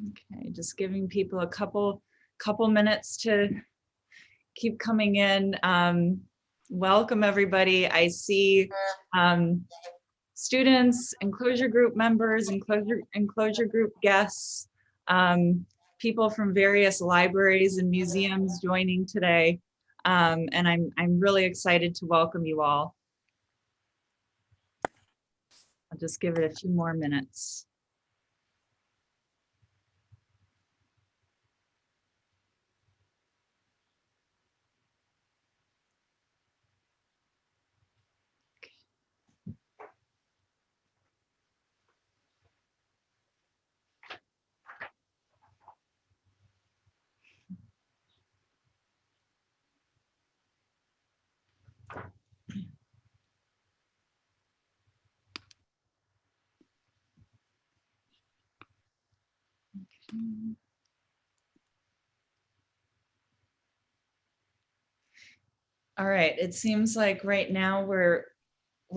Okay, just giving people a couple minutes to keep coming in. Welcome everybody. I see students, Enclosure group members, Enclosure group guests, people from various libraries and museums joining today. And I'm really excited to welcome you all. I'll just give it a few more minutes. All right, it seems like right now we're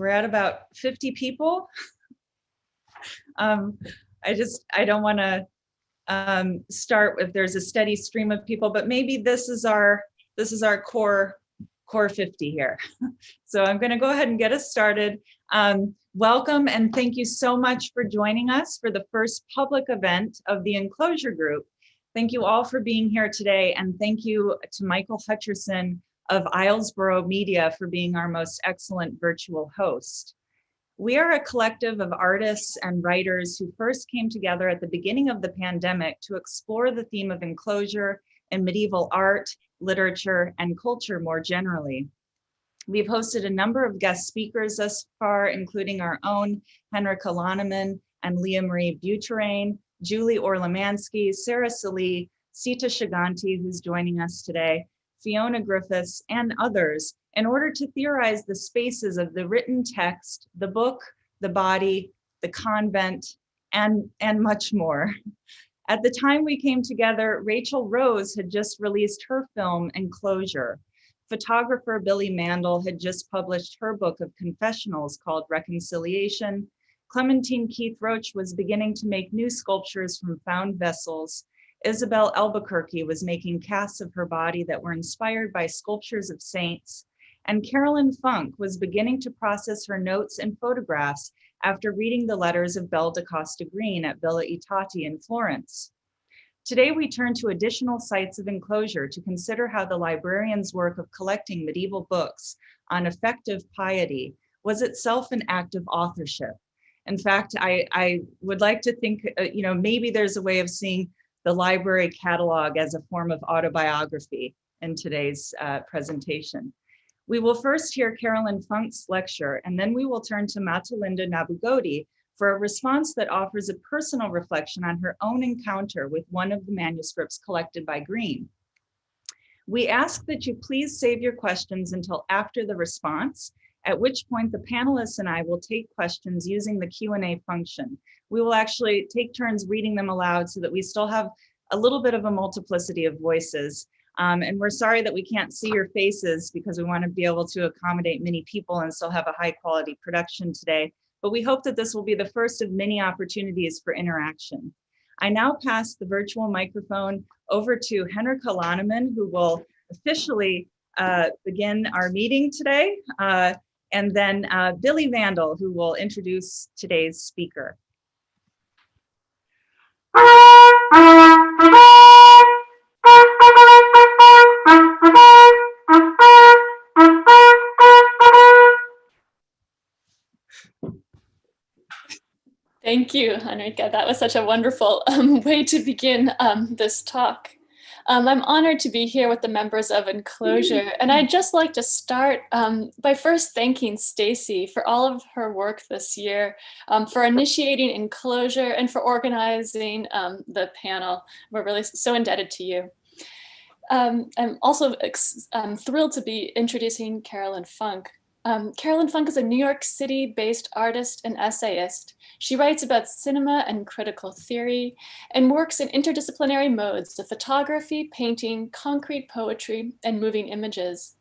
at about 50 people. I don't want to start if there's a steady stream of people, but maybe this is our core 50 here. So I'm going to go ahead and get us started. Welcome and thank you so much for joining us for the first public event of the Enclosure Group. Thank you all for being here today, and thank you to Michael Hutcherson of Islesboro Media for being our most excellent virtual host. We are a collective of artists and writers who first came together at the beginning of the pandemic to explore the theme of enclosure in medieval art, literature, and culture more generally. We've hosted a number of guest speakers thus far, including our own Henrika Loneman and Leah Marie Buterain, Julie Orlamansky, Sarah Salee, Sita Shiganti, who's joining us today, Fiona Griffiths, and others, in order to theorize the spaces of the written text, the book, the body, the convent, and much more. At the time we came together, Rachel Rose had just released her film, Enclosure. Photographer Billy Mandel had just published her book of confessionals called Reconciliation. Clementine Keith Roach was beginning to make new sculptures from found vessels. Isabel Albuquerque was making casts of her body that were inspired by sculptures of saints. And Carolyn Funk was beginning to process her notes and photographs after reading the letters of Belle da Costa Greene at Villa I Tatti in Florence. Today, we turn to additional sites of enclosure to consider how the librarian's work of collecting medieval books on effective piety was itself an act of authorship. In fact, I would like to think, maybe there's a way of seeing the library catalog as a form of autobiography in today's presentation. We will first hear Carolyn Funk's lecture, and then we will turn to Matalinda Nabugodi for a response that offers a personal reflection on her own encounter with one of the manuscripts collected by Greene. We ask that you please save your questions until after the response, at which point the panelists and I will take questions using the Q&A function. We will actually take turns reading them aloud so that we still have a little bit of a multiplicity of voices. And we're sorry that we can't see your faces because we want to be able to accommodate many people and still have a high quality production today. But we hope that this will be the first of many opportunities for interaction. I now pass the virtual microphone over to Henrika Loneman, who will officially begin our meeting today, and then Billy Mandel, who will introduce today's speaker. Thank you, Henrika. That was such a wonderful way to begin this talk. I'm honored to be here with the members of Enclosure, and I'd just like to start by first thanking Stacy for all of her work this year, for initiating Enclosure and for organizing the panel. We're really so indebted to you. I'm also thrilled to be introducing Carolyn Funk. Carolyn Funk is a New York City-based artist and essayist. She writes about cinema and critical theory and works in interdisciplinary modes of photography, painting, concrete poetry, and moving images.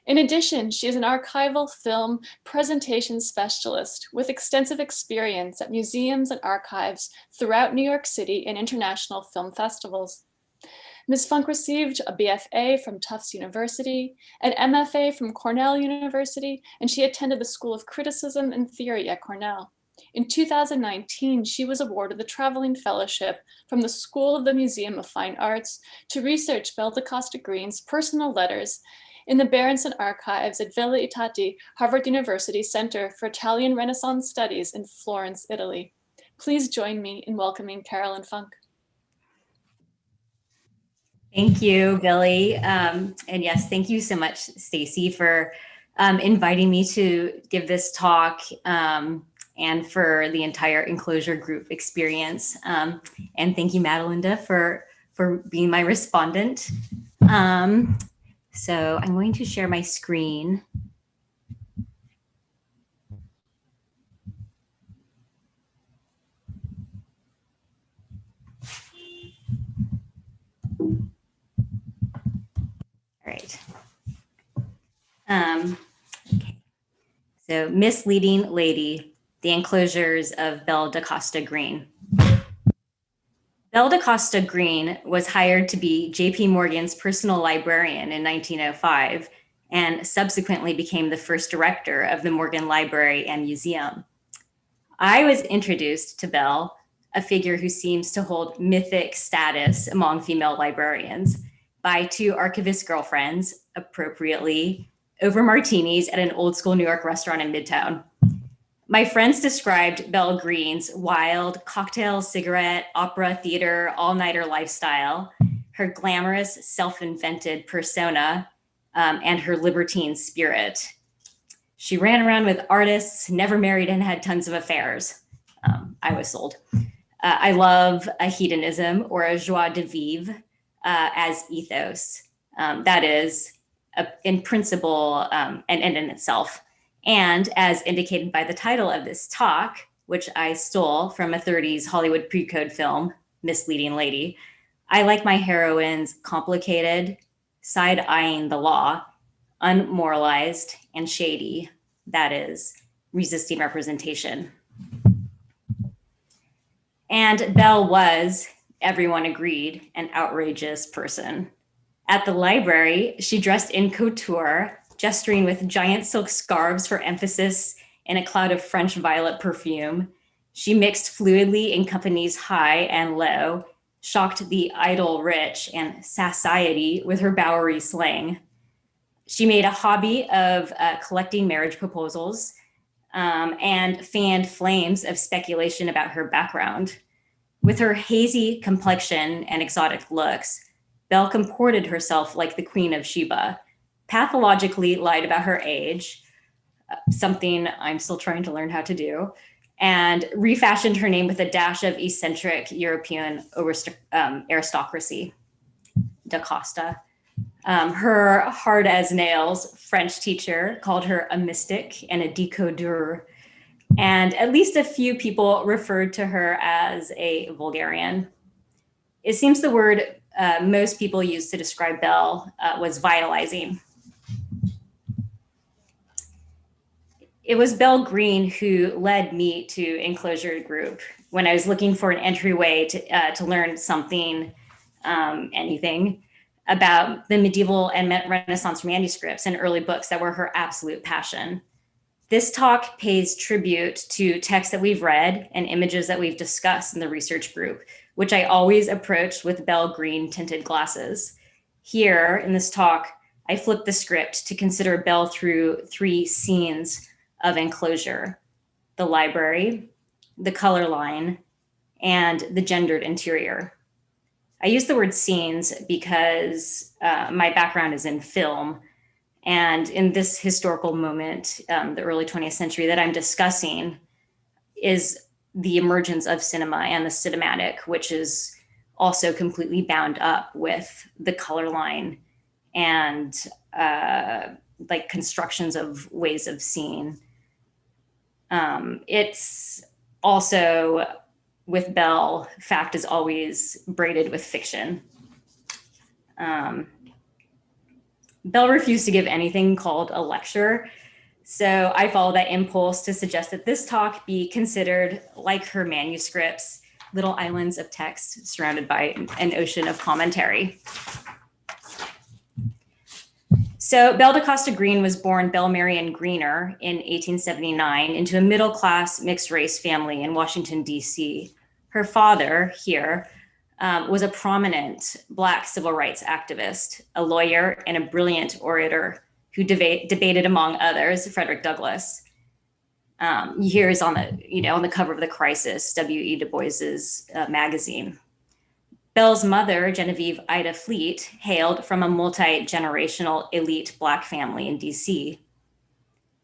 In addition, she is an archival film presentation specialist with extensive experience at museums and archives throughout New York City and international film festivals. Ms. Funk received a BFA from Tufts University, an MFA from Cornell University, and she attended the School of Criticism and Theory at Cornell. In 2019, she was awarded the Traveling Fellowship from the School of the Museum of Fine Arts to research Belle da Costa Greene's personal letters in the Berenson Archives at Villa Itati, Harvard University Center for Italian Renaissance Studies in Florence, Italy. Please join me in welcoming Carolyn Funk. Thank you, Billy. And yes, thank you so much, Stacy, for inviting me to give this talk and for the entire Enclosure group experience. And thank you, Madelinda, for being my respondent. So I'm going to share my screen. All right. Okay. So, Misleading Lady, the Enclosures of Belle da Costa Greene. Belle da Costa Greene was hired to be J.P. Morgan's personal librarian in 1905 and subsequently became the first director of the Morgan Library and Museum. I was introduced to Belle, a figure who seems to hold mythic status among female librarians, by two archivist girlfriends, appropriately, over martinis at an old school New York restaurant in Midtown. My friends described Belle Greene's wild cocktail, cigarette, opera, theater, all-nighter lifestyle, her glamorous, self-invented persona, and her libertine spirit. She ran around with artists, never married, and had tons of affairs. I was sold. I love a hedonism or a joie de vivre as ethos. That is, in principle, an end in itself. And as indicated by the title of this talk, which I stole from a 30s Hollywood pre-code film, Misleading Lady, I like my heroines complicated, side-eyeing the law, unmoralized, and shady. That is, resisting representation. And Belle was, everyone agreed, an outrageous person. At the library, she dressed in couture, gesturing with giant silk scarves for emphasis in a cloud of French violet perfume. She mixed fluidly in companies high and low, shocked the idle rich and society with her Bowery slang. She made a hobby of collecting marriage proposals and fanned flames of speculation about her background. With her hazy complexion and exotic looks, Belle comported herself like the Queen of Sheba, pathologically lied about her age, something I'm still trying to learn how to do, and refashioned her name with a dash of eccentric European aristocracy. Da Costa. Her hard as nails French teacher called her a mystic and a decodeur, and at least a few people referred to her as a vulgarian. It seems the word most people used to describe Belle was vitalizing. It was Belle Greene who led me to Enclosure Group when I was looking for an entryway to learn something, anything, about the medieval and Renaissance manuscripts and early books that were her absolute passion. This talk pays tribute to texts that we've read and images that we've discussed in the research group, which I always approached with Belle Greene tinted glasses. Here in this talk, I flipped the script to consider Belle through three scenes of Enclosure: the library, the color line, and the gendered interior. I use the word scenes because my background is in film. And in this historical moment, the early 20th century that I'm discussing is the emergence of cinema and the cinematic, which is also completely bound up with the color line and like constructions of ways of seeing. It's also, with Belle, fact is always braided with fiction. Belle refused to give anything called a lecture, so I followed that impulse to suggest that this talk be considered like her manuscripts, little islands of text surrounded by an ocean of commentary. So Belle da Costa Greene was born Belle Marion Greener in 1879 into a middle-class mixed-race family in Washington, D.C. Her father here was a prominent Black civil rights activist, a lawyer, and a brilliant orator who debated, among others, Frederick Douglass. Here is on the cover of The Crisis, W.E. Du Bois's magazine. Belle's mother, Genevieve Ida Fleet, hailed from a multi-generational elite Black family in DC.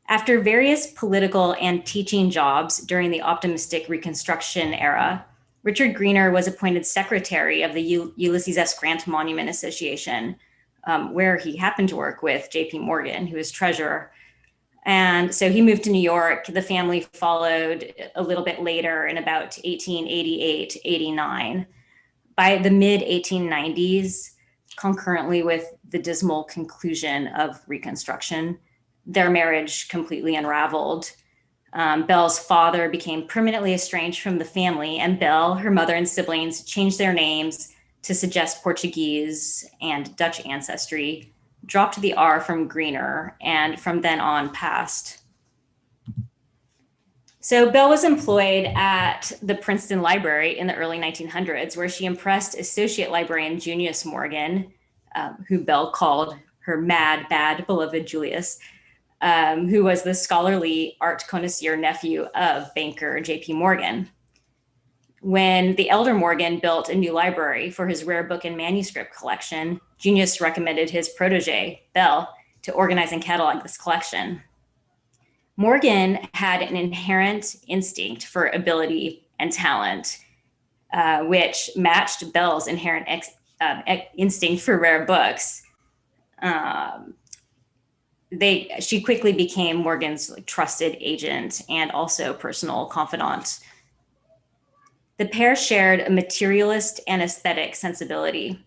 After various political and teaching jobs during the optimistic Reconstruction era, Richard Greener was appointed secretary of the Ulysses S. Grant Monument Association, where he happened to work with J.P. Morgan, who was treasurer. And so he moved to New York. The family followed a little bit later in about 1888, 89. By the mid-1890s, concurrently with the dismal conclusion of Reconstruction, their marriage completely unraveled. Belle's father became permanently estranged from the family, and Belle, her mother, and siblings changed their names to suggest Portuguese and Dutch ancestry, dropped the R from Greener, and from then on passed. So Belle was employed at the Princeton Library in the early 1900s, where she impressed Associate Librarian Junius Morgan, who Belle called her mad, bad, beloved Julius, who was the scholarly art connoisseur nephew of banker J.P. Morgan. When the elder Morgan built a new library for his rare book and manuscript collection, Junius recommended his protege, Belle, to organize and catalog this collection. Morgan had an inherent instinct for ability and talent, which matched Belle's inherent instinct for rare books. She quickly became Morgan's trusted agent and also personal confidant. The pair shared a materialist and aesthetic sensibility.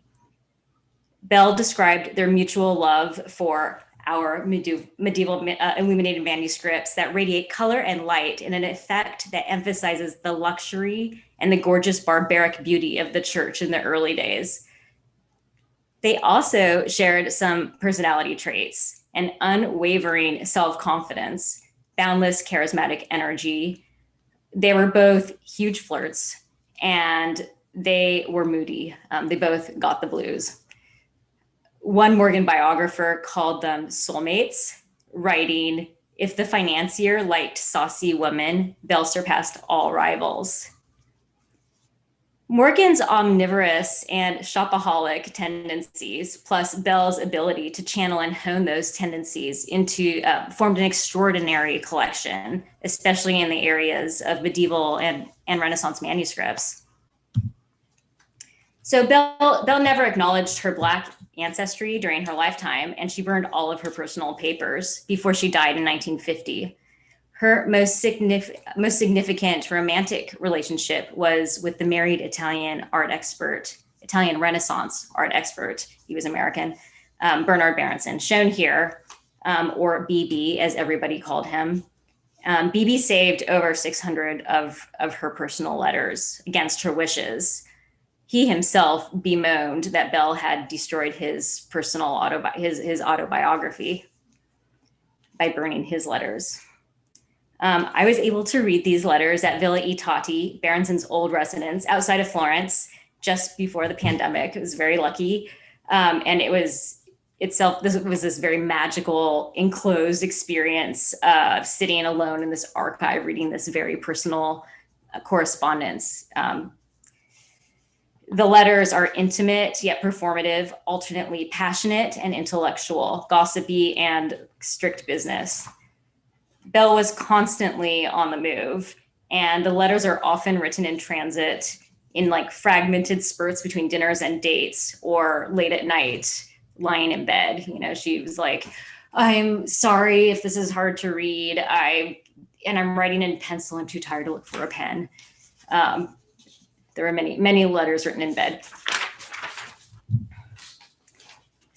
Belle described their mutual love for our medieval illuminated manuscripts that radiate color and light in an effect that emphasizes the luxury and the gorgeous barbaric beauty of the church in the early days. They also shared some personality traits: an unwavering self-confidence, boundless charismatic energy. They were both huge flirts, and they were moody. They both got the blues. One Morgan biographer called them soulmates, writing, "If the financier liked saucy women, Belle surpassed all rivals." Morgan's omnivorous and shopaholic tendencies, plus Belle's ability to channel and hone those tendencies formed an extraordinary collection, especially in the areas of medieval and Renaissance manuscripts. So Belle never acknowledged her Black ancestry during her lifetime, and she burned all of her personal papers before she died in 1950. Her most significant romantic relationship was with the married Italian Renaissance art expert, he was American, Bernard Berenson, shown here, or BB as everybody called him. BB saved over 600 of her personal letters against her wishes. He himself bemoaned that Belle had destroyed his personal his autobiography by burning his letters. I was able to read these letters at Villa I Tatti, Berenson's old residence outside of Florence, just before the pandemic. I was very lucky. And this was this very magical, enclosed experience of sitting alone in this archive, reading this very personal correspondence. The letters are intimate, yet performative, alternately passionate and intellectual, gossipy and strict business. Belle was constantly on the move, and the letters are often written in transit in like fragmented spurts between dinners and dates or late at night, lying in bed. You know, she was like, "I'm sorry if this is hard to read. I'm writing in pencil. I'm too tired to look for a pen." There were many letters written in bed.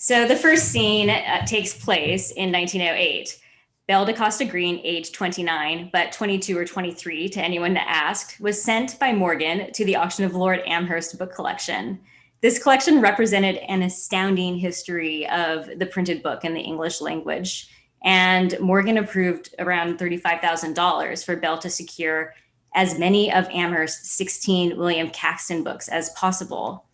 So the first scene takes place in 1908. Belle da Costa Greene, age 29, but 22 or 23 to anyone that asked, was sent by Morgan to the auction of Lord Amherst book collection. This collection represented an astounding history of the printed book in the English language. And Morgan approved around $35,000 for Belle to secure as many of Amherst's 16 William Caxton books as possible.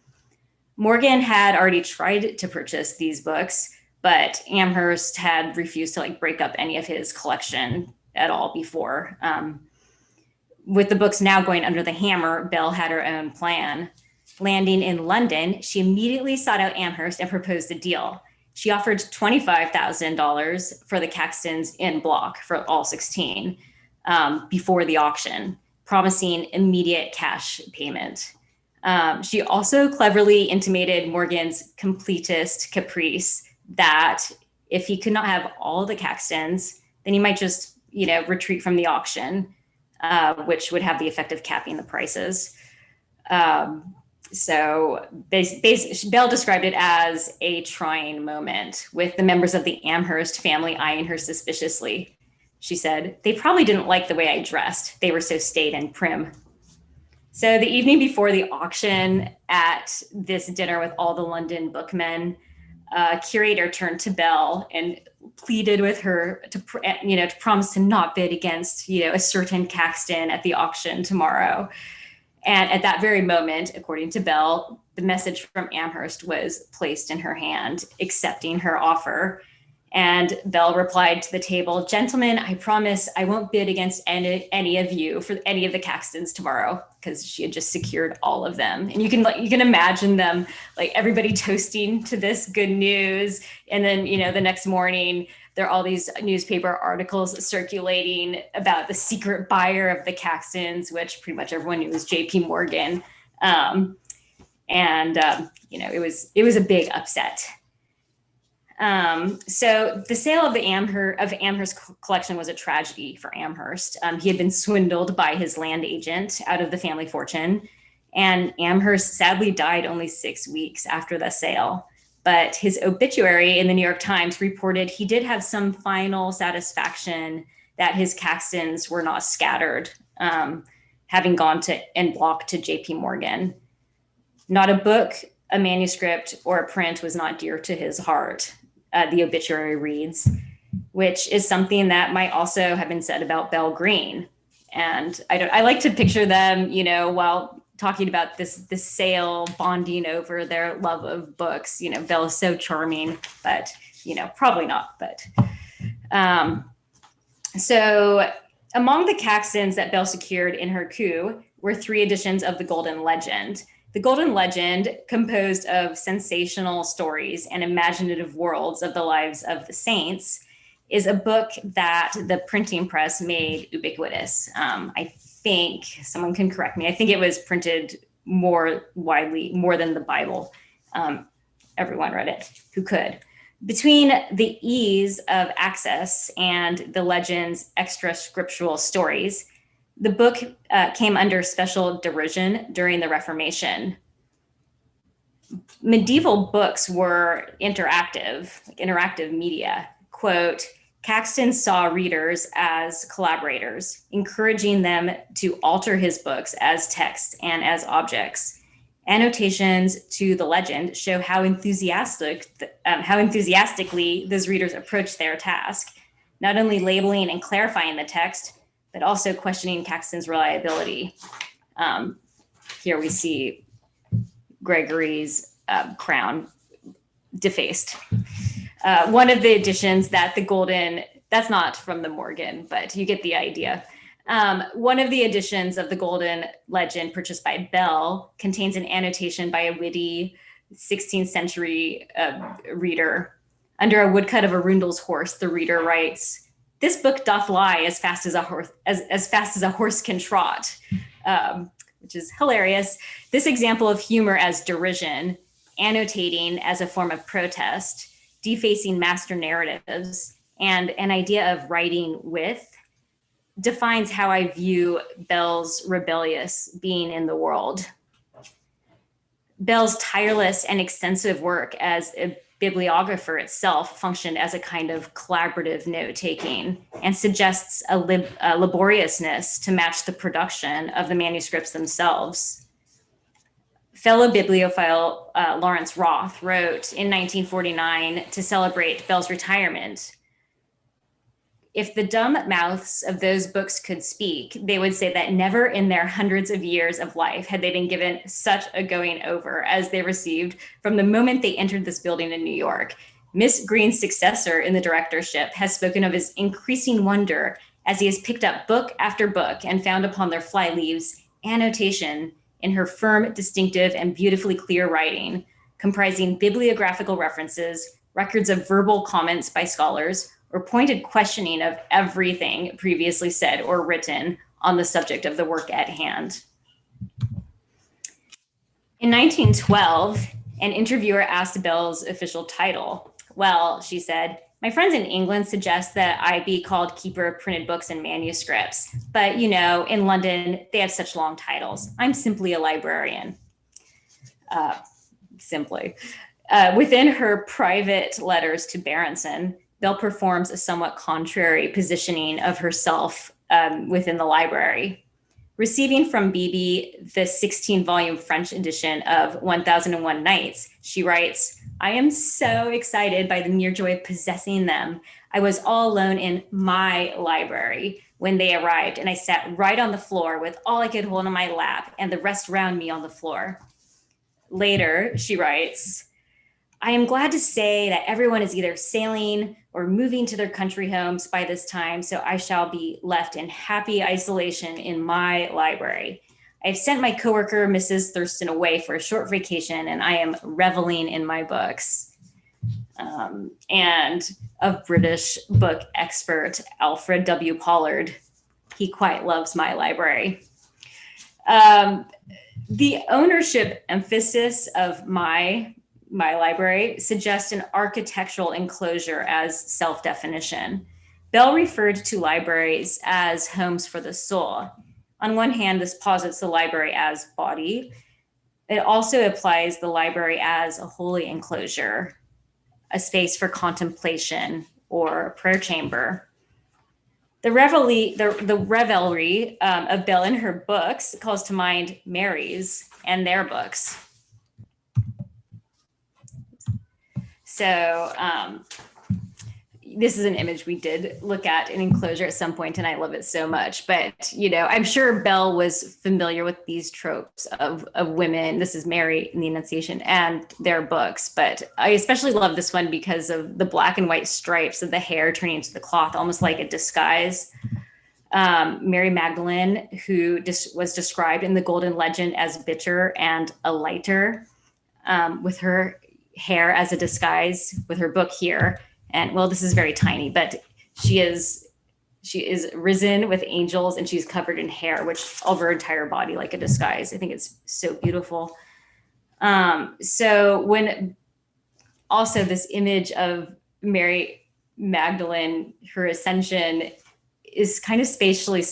Morgan had already tried to purchase these books, but Amherst had refused to break up any of his collection at all before. With the books now going under the hammer, Belle had her own plan. Landing in London, she immediately sought out Amherst and proposed a deal. She offered $25,000 for the Caxtons in block for all 16 before the auction, promising immediate cash payment. She also cleverly intimated Morgan's completist caprice that if he could not have all the Caxtons, then he might just, retreat from the auction, which would have the effect of capping the prices. So Belle described it as a trying moment, with the members of the Amherst family eyeing her suspiciously. She said, "They probably didn't like the way I dressed. They were so staid and prim." So the evening before the auction, at this dinner with all the London bookmen, curator turned to Belle and pleaded with her to promise to not bid against, a certain Caxton at the auction tomorrow. And at that very moment, according to Belle, the message from Amherst was placed in her hand, accepting her offer. And Belle replied to the table, "Gentlemen, I promise I won't bid against any of you for any of the Caxtons tomorrow," because she had just secured all of them. And you can imagine them, everybody toasting to this good news. And then, the next morning, there are all these newspaper articles circulating about the secret buyer of the Caxtons, which pretty much everyone knew was J.P. Morgan. It was a big upset. So the sale of Amherst collection was a tragedy for Amherst. He had been swindled by his land agent out of the family fortune, and Amherst sadly died only 6 weeks after the sale. But his obituary in the New York Times reported he did have some final satisfaction that his Caxtons were not scattered, having gone en bloc to J.P. Morgan. Not a book, a manuscript, or a print was not dear to his heart, the obituary reads, which is something that might also have been said about Belle Greene. And I like to picture them, while talking about this sale, bonding over their love of books. Belle is so charming, but, probably not. But so among the Caxtons that Belle secured in her coup were 3 editions of the Golden Legend. The Golden Legend, composed of sensational stories and imaginative worlds of the lives of the saints, is a book that the printing press made ubiquitous. I think, someone can correct me, I think it was printed more widely, more than the Bible. Everyone read it who could. Between the ease of access and the legend's extra scriptural stories, the book came under special derision during the Reformation. Medieval books were interactive media. Quote, "Caxton saw readers as collaborators, encouraging them to alter his books as texts and as objects. Annotations to the legend show how enthusiastically those readers approached their task, not only labeling and clarifying the text, but also questioning Caxton's reliability." Here we see Gregory's crown defaced. One of the editions that that's not from the Morgan, but you get the idea. One of the editions of the Golden Legend purchased by Belle contains an annotation by a witty 16th century reader. Under a woodcut of Arundel's horse, the reader writes, "This book doth lie as fast as a horse can trot," which is hilarious. This example of humor as derision, annotating as a form of protest, defacing master narratives, and an idea of writing with, defines how I view Belle's rebellious being in the world. Belle's tireless and extensive work as a bibliographer itself functioned as a kind of collaborative note-taking and suggests a laboriousness to match the production of the manuscripts themselves. Fellow bibliophile Lawrence Roth wrote in 1949 to celebrate Belle's retirement, "If the dumb mouths of those books could speak, they would say that never in their hundreds of years of life had they been given such a going over as they received from the moment they entered this building in New York. Miss Greene's successor in the directorship has spoken of his increasing wonder as he has picked up book after book and found upon their flyleaves annotation in her firm, distinctive, and beautifully clear writing, comprising bibliographical references, records of verbal comments by scholars, or pointed questioning of everything previously said or written on the subject of the work at hand." In 1912, an interviewer asked Belle's official title. "Well," she said, "my friends in England suggest that I be called Keeper of Printed Books and Manuscripts. But, you know, in London, they have such long titles. I'm simply a librarian." Simply. Within her private letters to Berenson, Belle performs a somewhat contrary positioning of herself within the library. Receiving from Beebe the 16-volume French edition of 1001 Nights, she writes, "I am so excited by the mere joy of possessing them. I was all alone in my library when they arrived, and I sat right on the floor with all I could hold on my lap and the rest round me on the floor." Later, she writes, "I am glad to say that everyone is either sailing or moving to their country homes by this time, so I shall be left in happy isolation in my library. I've sent my coworker, Mrs. Thurston, away for a short vacation, and I am reveling in my books." And of British book expert Alfred W. Pollard, "He quite loves my library." The ownership emphasis of my library suggests an architectural enclosure as self-definition. Belle referred to libraries as homes for the soul. On one hand, this posits the library as body. It also applies the library as a holy enclosure, a space for contemplation or prayer chamber. The revelry of Belle in her books calls to mind Mary's and their books. So this is an image we did look at in Enclosure at some point, and I love it so much. But, you know, I'm sure Belle was familiar with these tropes of women. This is Mary in the Annunciation and their books. But I especially love this one because of the black and white stripes of the hair turning into the cloth, almost like a disguise. Mary Magdalene, who was described in the Golden Legend as bitter and a lighter, with her hair as a disguise, with her book here. And well, this is very tiny, but she is risen with angels, and she's covered in hair, which over her entire body like a disguise. I think it's so beautiful. So when also this image of Mary Magdalene, her ascension is kind of spatially,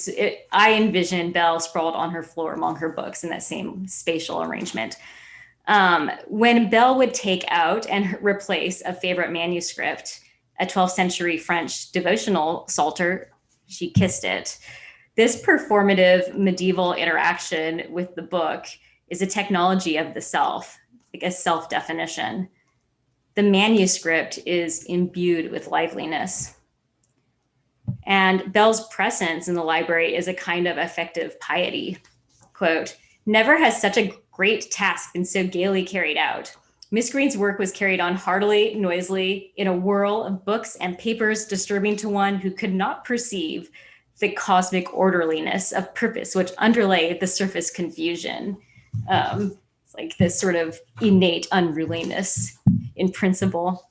I envision Belle sprawled on her floor among her books in that same spatial arrangement. When Belle would take out and replace a favorite manuscript, a 12th century French devotional psalter, she kissed it. This performative medieval interaction with the book is a technology of the self, like a self-definition. The manuscript is imbued with liveliness. And Belle's presence in the library is a kind of effective piety. Quote, "Never has such a great task been so gaily carried out. Miss Greene's work was carried on heartily, noisily, in a whirl of books and papers disturbing to one who could not perceive the cosmic orderliness of purpose which underlay the surface confusion." It's like this sort of innate unruliness in principle.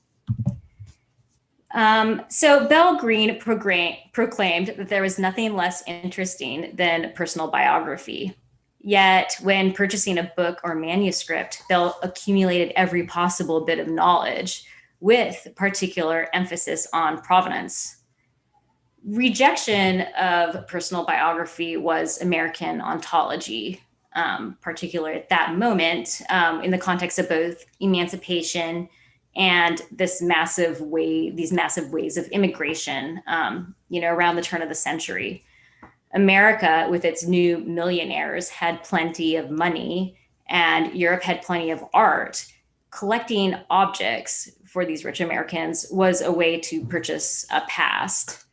So Belle Greene proclaimed that there was nothing less interesting than personal biography. Yet when purchasing a book or manuscript, Belle accumulated every possible bit of knowledge with particular emphasis on provenance. Rejection of personal biography was American ontology, particularly at that moment, in the context of both emancipation and these massive waves of immigration, around the turn of the century. America, with its new millionaires, had plenty of money, and Europe had plenty of art. Collecting objects for these rich Americans was a way to purchase a past.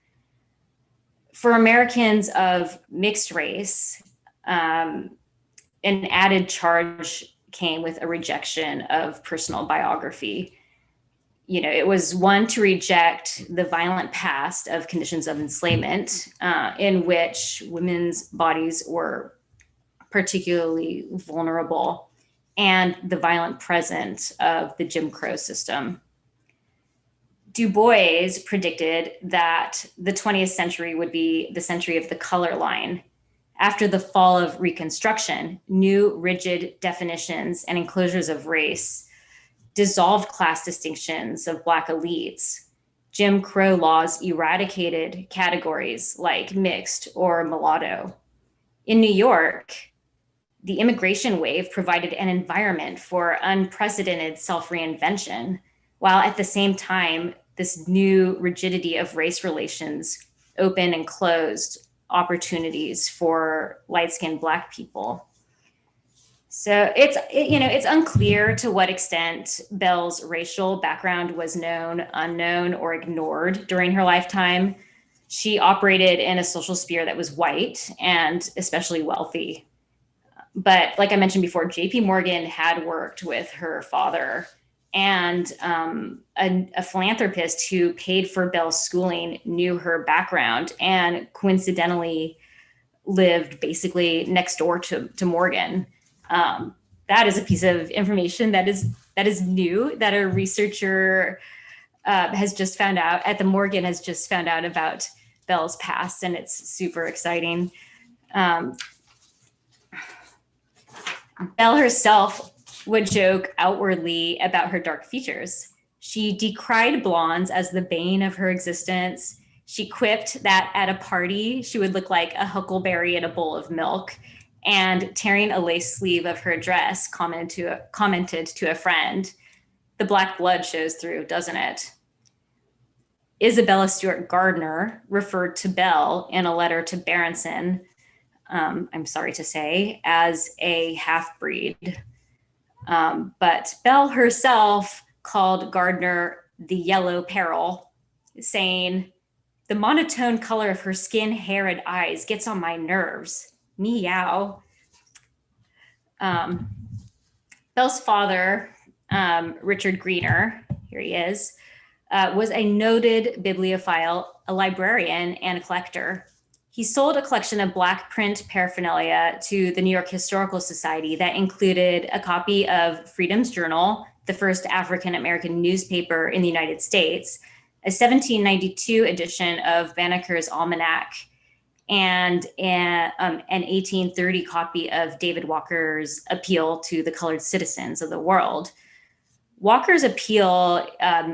For Americans of mixed race, an added charge came with a rejection of personal biography. It was one to reject the violent past of conditions of enslavement, in which women's bodies were particularly vulnerable, and the violent present of the Jim Crow system. Du Bois predicted that the 20th century would be the century of the color line. After the fall of Reconstruction, new rigid definitions and enclosures of race dissolved class distinctions of Black elites. Jim Crow laws eradicated categories like mixed or mulatto. In New York, the immigration wave provided an environment for unprecedented self-reinvention, while at the same time, this new rigidity of race relations opened and closed opportunities for light-skinned Black people. So it's unclear to what extent Belle's racial background was known, unknown, or ignored during her lifetime. She operated in a social sphere that was white and especially wealthy. But like I mentioned before, JP Morgan had worked with her father, and a philanthropist who paid for Belle's schooling knew her background and coincidentally lived basically next door to Morgan. That is a piece of information that is new, that a researcher has just found out at the Morgan, has just found out about Belle's past, and it's super exciting. Belle herself would joke outwardly about her dark features. She decried blondes as the bane of her existence. She quipped that at a party, she would look like a huckleberry in a bowl of milk, and tearing a lace sleeve of her dress commented to a friend, "The black blood shows through, doesn't it?" Isabella Stewart Gardner referred to Belle in a letter to Berenson, I'm sorry to say, as a half-breed. But Belle herself called Gardner the yellow peril, saying, "The monotone color of her skin, hair, and eyes gets on my nerves. Meow." Belle's father, Richard Greener, here he is, was a noted bibliophile, a librarian, and a collector. He sold a collection of Black print paraphernalia to the New York Historical Society that included a copy of Freedom's Journal, the first African-American newspaper in the United States, a 1792 edition of Banneker's Almanac, and an 1830 copy of David Walker's Appeal to the Colored Citizens of the World. Walker's Appeal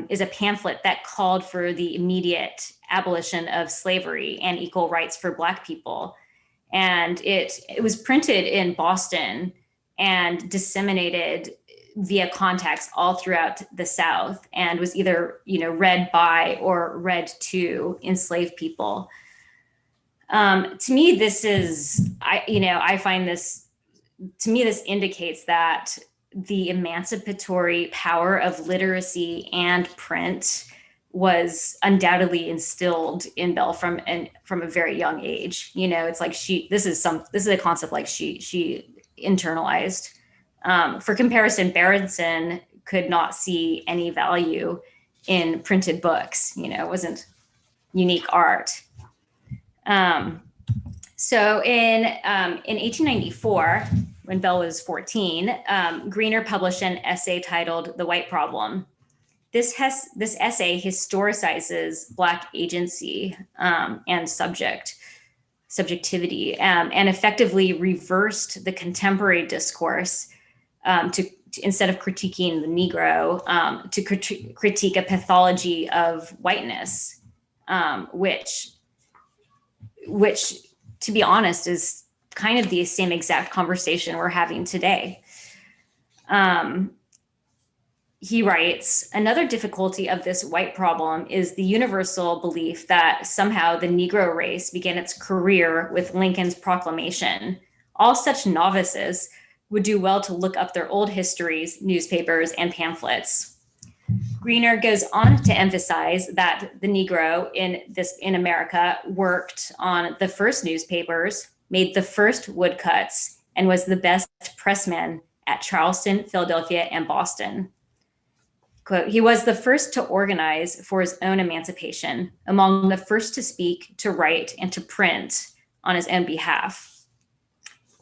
is a pamphlet that called for the immediate abolition of slavery and equal rights for Black people. And it was printed in Boston and disseminated via contacts all throughout the South, and was either read by or read to enslaved people. To me, this indicates that the emancipatory power of literacy and print was undoubtedly instilled in Belle from a very young age. It's like this is a concept like she internalized. For comparison, Berenson could not see any value in printed books. It wasn't unique art. So in 1894, when Belle was 14, Greener published an essay titled "The White Problem." This essay historicizes Black agency and subjectivity, and effectively reversed the contemporary discourse to instead of critiquing the Negro, to critique a pathology of whiteness, which, to be honest, is kind of the same exact conversation we're having today. he writes, another difficulty of this white problem is the universal belief that somehow the Negro race began its career with Lincoln's proclamation. All such novices would do well to look up their old histories, newspapers, and pamphlets. Greener goes on to emphasize that the Negro in America worked on the first newspapers, made the first woodcuts, and was the best pressman at Charleston, Philadelphia, and Boston. Quote, he was the first to organize for his own emancipation, among the first to speak, to write, and to print on his own behalf.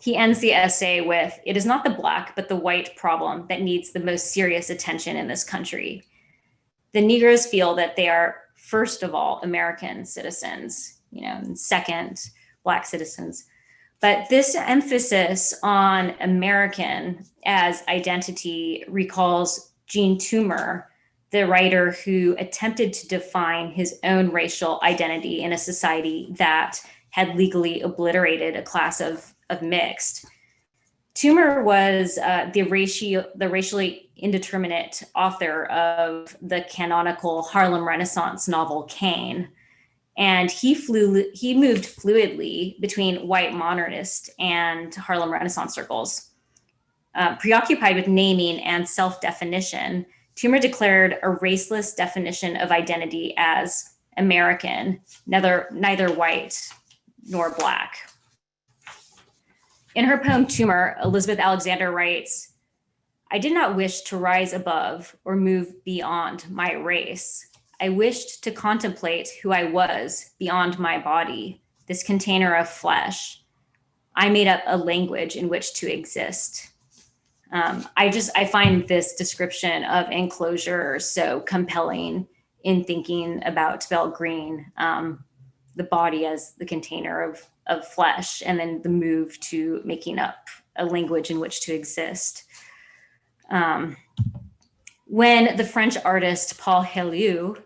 He ends the essay with, it is not the Black, but the white problem that needs the most serious attention in this country. The Negroes feel that they are, first of all, American citizens, and second, Black citizens. But this emphasis on American as identity recalls Gene Toomer, the writer who attempted to define his own racial identity in a society that had legally obliterated a class of mixed. Toomer was the racially indeterminate author of the canonical Harlem Renaissance novel Cain. And he moved fluidly between white modernist and Harlem Renaissance circles. Preoccupied with naming and self-definition, Toomer declared a raceless definition of identity as American, neither white nor Black. In her poem Toomer, Elizabeth Alexander writes, I did not wish to rise above or move beyond my race. I wished to contemplate who I was beyond my body, this container of flesh. I made up a language in which to exist. I find this description of Enclosure so compelling in thinking about Belle Greene, the body as the container of flesh, and then the move to making up a language in which to exist. When the French artist Paul Hellieu,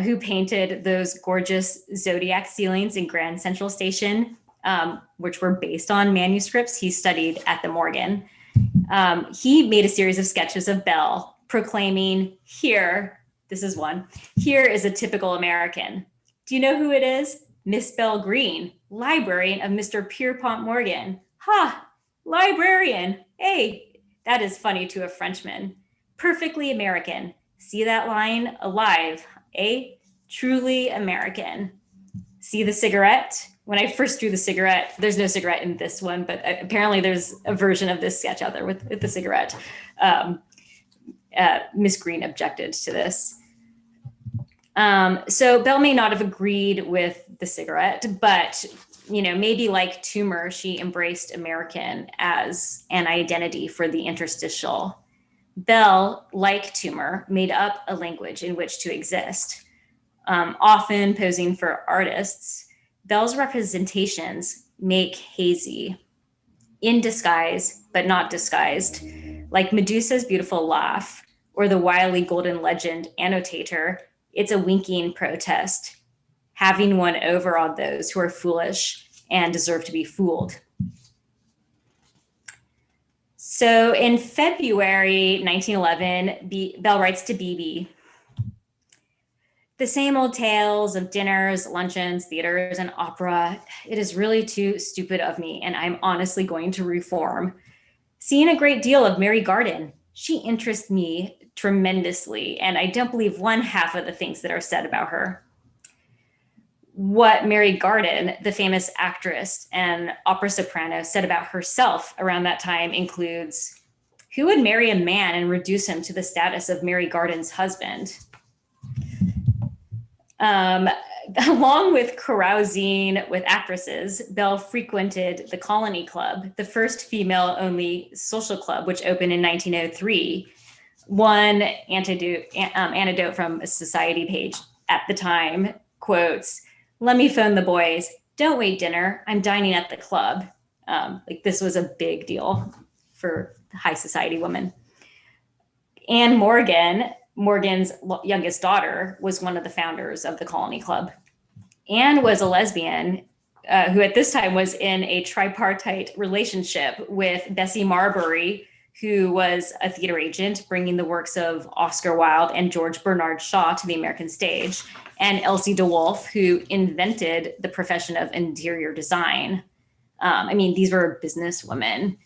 who painted those gorgeous zodiac ceilings in Grand Central Station, which were based on manuscripts he studied at the Morgan, he made a series of sketches of Belle, proclaiming, this is one, here is a typical American. Do you know who it is? Miss Belle Greene, librarian of Mr. Pierpont Morgan. Ha, librarian. Hey, that is funny to a Frenchman. Perfectly American. See that line? Alive, eh? Truly American. See the cigarette? When I first drew the cigarette, there's no cigarette in this one, but apparently there's a version of this sketch out there with the cigarette. Miss Greene objected to this. So Belle may not have agreed with the cigarette, but maybe like Toomer, she embraced American as an identity for the interstitial. Belle, like Toomer, made up a language in which to exist. Often posing for artists, Belle's representations make hazy, in disguise, but not disguised, like Medusa's beautiful laugh or the wily golden legend annotator. It's a winking protest, having won over on those who are foolish and deserve to be fooled. So in February 1911, Belle writes to Beebe, the same old tales of dinners, luncheons, theaters, and opera. It is really too stupid of me, and I'm honestly going to reform. Seeing a great deal of Mary Garden. She interests me tremendously, and I don't believe one half of the things that are said about her. What Mary Garden, the famous actress and opera soprano, said about herself around that time includes, who would marry a man and reduce him to the status of Mary Garden's husband? Along with carousing with actresses, Belle frequented the Colony Club, the first female-only social club, which opened in 1903. One anecdote from a society page at the time quotes, "Let me phone the boys. Don't wait dinner. I'm dining at the club." This was a big deal for high society women. Anne Morgan, Morgan's youngest daughter, was one of the founders of the Colony Club. Anne was a lesbian who at this time was in a tripartite relationship with Bessie Marbury, who was a theater agent bringing the works of Oscar Wilde and George Bernard Shaw to the American stage, and Elsie de Wolfe, who invented the profession of interior design. These were businesswomen.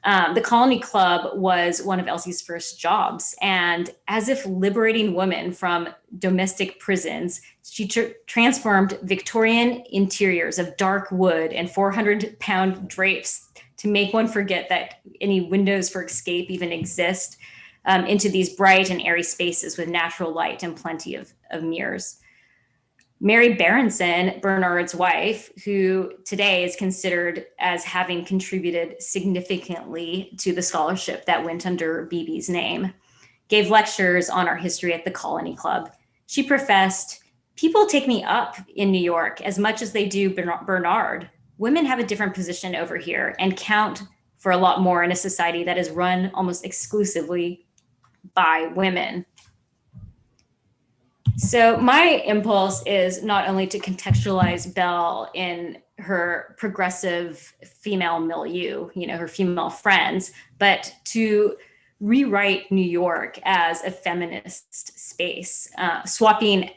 The Colony Club was one of Elsie's first jobs, and as if liberating women from domestic prisons, she transformed Victorian interiors of dark wood and 400-pound drapes to make one forget that any windows for escape even exist, into these bright and airy spaces with natural light and plenty of mirrors. Mary Berenson, Bernard's wife, who today is considered as having contributed significantly to the scholarship that went under BB's name, gave lectures on art history at the Colony Club. She professed, "People take me up in New York as much as they do Bernard. Women have a different position over here and count for a lot more in a society that is run almost exclusively by women." So my impulse is not only to contextualize Belle in her progressive female milieu, her female friends, but to rewrite New York as a feminist space, swapping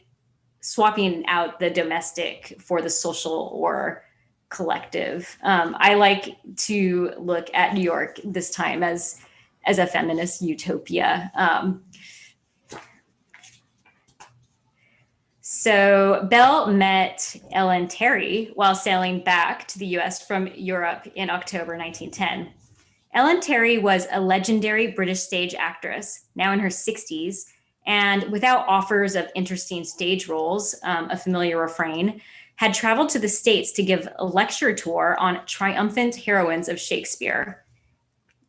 out the domestic for the social or collective. I like to look at New York this time as a feminist utopia. So Belle met Ellen Terry while sailing back to the US from Europe in October 1910. Ellen Terry was a legendary British stage actress, now in her 60s, and without offers of interesting stage roles, a familiar refrain, had traveled to the States to give a lecture tour on triumphant heroines of Shakespeare.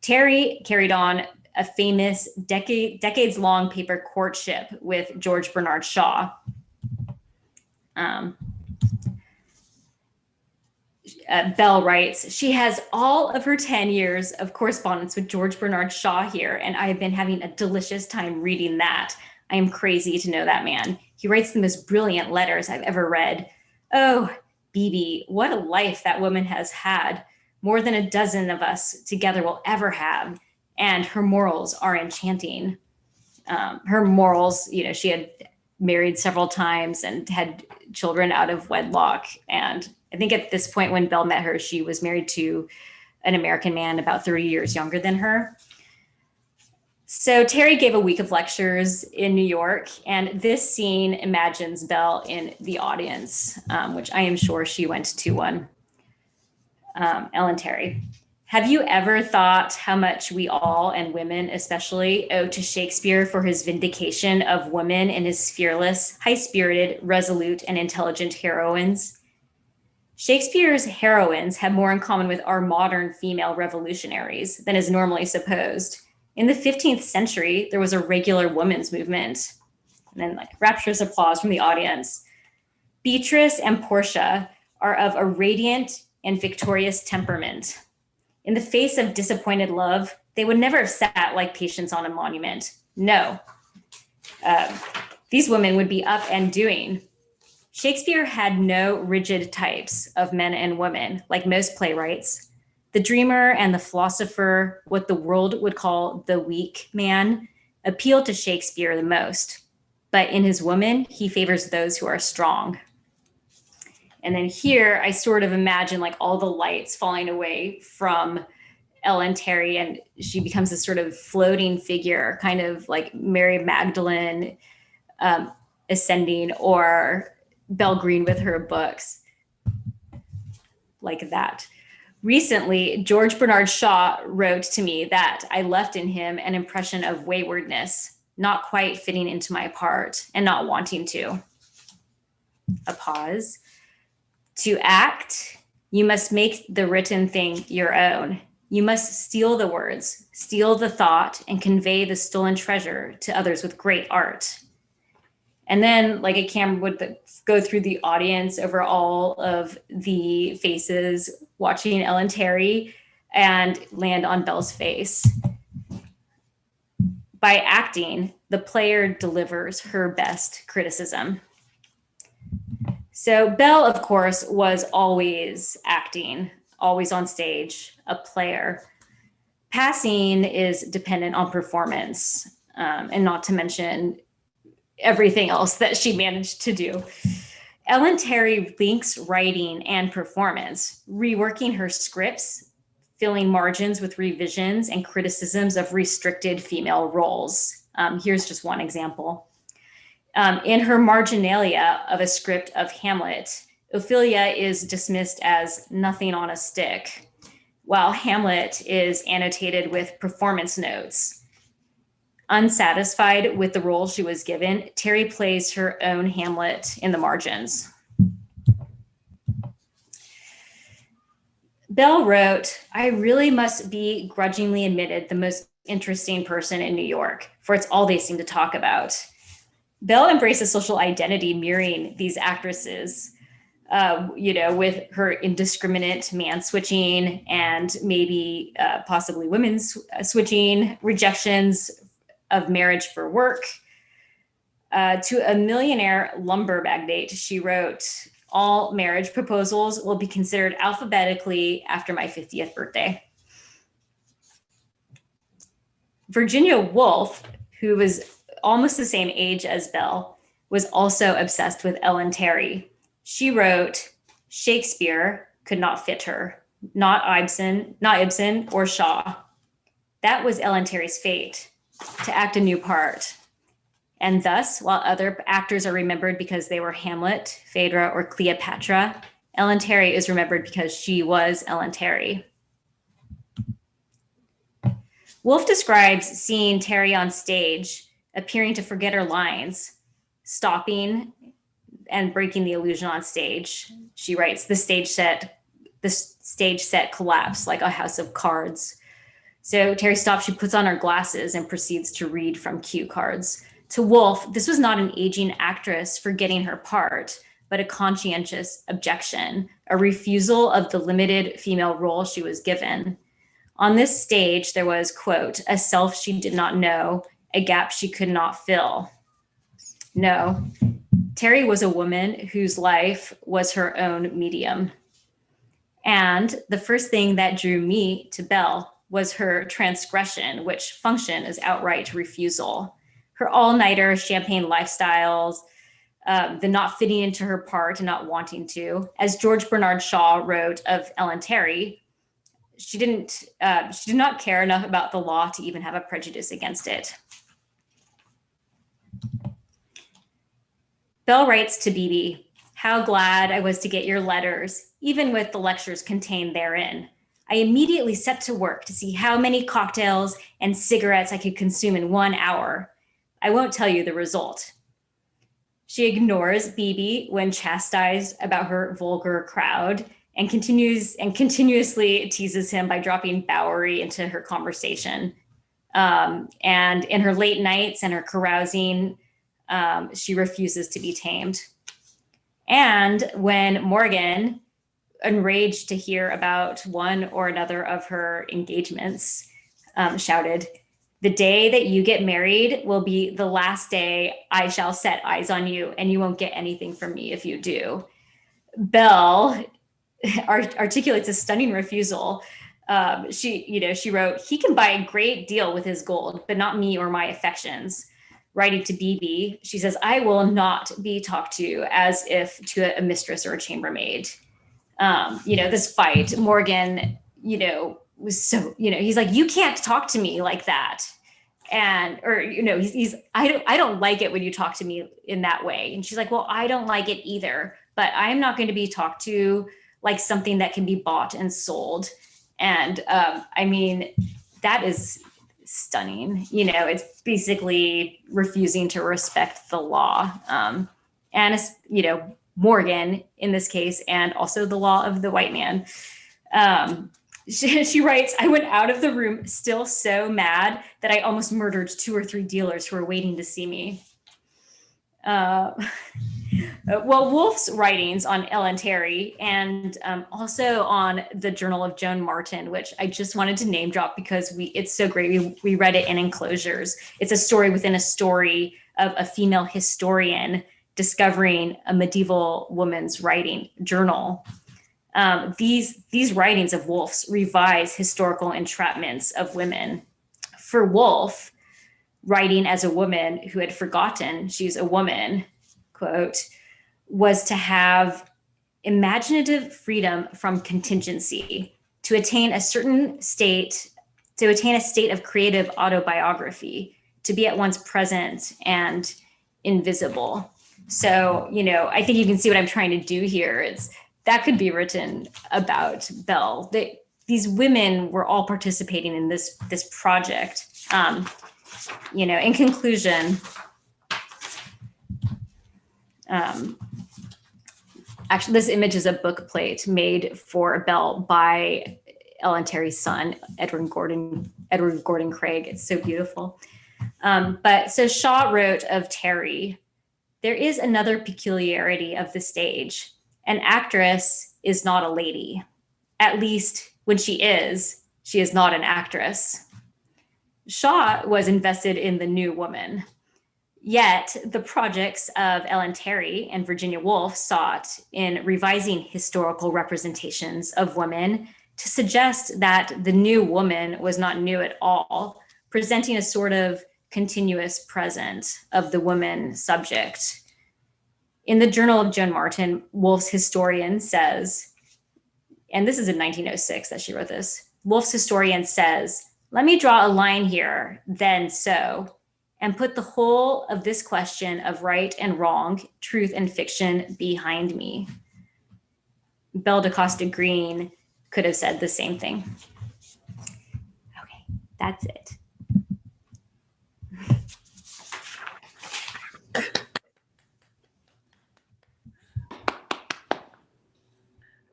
Terry carried on a famous decades-long paper courtship with George Bernard Shaw. Belle writes, "She has all of her 10 years of correspondence with George Bernard Shaw here, and I have been having a delicious time reading that. I am crazy to know that man. He writes the most brilliant letters I've ever read. Oh, BB, what a life that woman has had. More than a dozen of us together will ever have. And her morals are enchanting." Her morals, she had married several times and had children out of wedlock. And I think at this point when Belle met her, she was married to an American man about 30 years younger than her. So Terry gave a week of lectures in New York, and this scene imagines Belle in the audience, which I am sure she went to one. Ellen Terry: "Have you ever thought how much we all, and women especially, owe to Shakespeare for his vindication of women and his fearless, high-spirited, resolute, and intelligent heroines? Shakespeare's heroines have more in common with our modern female revolutionaries than is normally supposed. In the 15th century, there was a regular women's movement." And then rapturous applause from the audience. "Beatrice and Portia are of a radiant and victorious temperament. In the face of disappointed love, they would never have sat like patients on a monument. No. These women would be up and doing. Shakespeare had no rigid types of men and women, like most playwrights. The dreamer and the philosopher, what the world would call the weak man, appeal to Shakespeare the most. But in his women, he favors those who are strong." And then here I sort of imagine all the lights falling away from Ellen Terry, and she becomes this sort of floating figure, kind of like Mary Magdalene ascending, or Belle Greene with her books, like that. "Recently, George Bernard Shaw wrote to me that I left in him an impression of waywardness, not quite fitting into my part and not wanting to." A pause. "To act, you must make the written thing your own. You must steal the words, steal the thought, and convey the stolen treasure to others with great art." And then a camera would go through the audience over all of the faces watching Ellen Terry and land on Belle's face. "By acting, the player delivers her best criticism." So Belle, of course, was always acting, always on stage, a player. Passing is dependent on performance, and not to mention everything else that she managed to do. Ellen Terry links writing and performance, reworking her scripts, filling margins with revisions and criticisms of restricted female roles. Here's just one example. In her marginalia of a script of Hamlet, Ophelia is dismissed as nothing on a stick, while Hamlet is annotated with performance notes. Unsatisfied with the role she was given, Terry plays her own Hamlet in the margins. Belle wrote, "I really must be grudgingly admitted the most interesting person in New York, for it's all they seem to talk about." Belle embraces social identity mirroring these actresses, with her indiscriminate man switching and maybe possibly women switching, rejections of marriage for work. To a millionaire lumber magnate, she wrote, "All marriage proposals will be considered alphabetically after my 50th birthday." Virginia Woolf, who was almost the same age as Belle, was also obsessed with Ellen Terry. She wrote, "Shakespeare could not fit her, not Ibsen or Shaw. That was Ellen Terry's fate, to act a new part. And thus, while other actors are remembered because they were Hamlet, Phaedra, or Cleopatra, Ellen Terry is remembered because she was Ellen Terry." Woolf describes seeing Terry on stage, appearing to forget her lines, stopping and breaking the illusion on stage. She writes, the stage set collapsed like a house of cards. So Terry stops, she puts on her glasses and proceeds to read from cue cards. To Woolf, this was not an aging actress forgetting her part, but a conscientious objection, a refusal of the limited female role she was given. On this stage, there was, quote, "a self she did not know, a gap she could not fill." No, Terry was a woman whose life was her own medium. And the first thing that drew me to Belle was her transgression, which functioned as outright refusal. Her all-nighter champagne lifestyles, the not fitting into her part and not wanting to. As George Bernard Shaw wrote of Ellen Terry, she did not care enough about the law to even have a prejudice against it. Belle writes to Beebe, "How glad I was to get your letters, even with the lectures contained therein. I immediately set to work to see how many cocktails and cigarettes I could consume in 1 hour. I won't tell you the result." She ignores Beebe when chastised about her vulgar crowd and continuously teases him by dropping Bowery into her conversation. And in her late nights and her carousing, she refuses to be tamed. And when Morgan, enraged to hear about one or another of her engagements, shouted, "The day that you get married will be the last day I shall set eyes on you, and you won't get anything from me if you do." Belle articulates a stunning refusal. She wrote, "He can buy a great deal with his gold, but not me or my affections." Writing to Beebe, she says, "I will not be talked to as if to a mistress or a chambermaid." This fight, Morgan, was so, he's like, "You can't talk to me like that." I don't like it when you talk to me in that way. And she's like, "Well, I don't like it either, but I'm not going to be talked to like something that can be bought and sold." And that is stunning. It's basically refusing to respect the law. And it's, Morgan in this case, and also the law of the white man. She writes, "I went out of the room still so mad that I almost murdered 2 or 3 dealers who were waiting to see me." Well, Woolf's writings on Ellen Terry and also on the Journal of Joan Martin, which I just wanted to name drop because it's so great. We read it in Enclosures. It's a story within a story of a female historian discovering a medieval woman's writing journal. These writings of Woolf's revise historical entrapments of women. For Woolf, writing as a woman who had forgotten she's a woman, quote, was to have imaginative freedom from contingency, to attain a state of creative autobiography, to be at once present and invisible. So, I think you can see what I'm trying to do here. That could be written about Belle. These women were all participating in this project. In conclusion, actually, this image is a book plate made for Belle by Ellen Terry's son, Edward Gordon Craig. It's so beautiful. So Shaw wrote of Terry, there is another peculiarity of the stage. An actress is not a lady. At least when she is not an actress. Shaw was invested in the new woman. Yet the projects of Ellen Terry and Virginia Woolf sought in revising historical representations of women to suggest that the new woman was not new at all, presenting a sort of continuous present of the woman subject. In the Journal of Joan Martin, Woolf's historian says, and this is in 1906 that she wrote this, Woolf's historian says, let me draw a line here, then so, and put the whole of this question of right and wrong, truth and fiction behind me. Belle da Costa Greene could have said the same thing. Okay, that's it.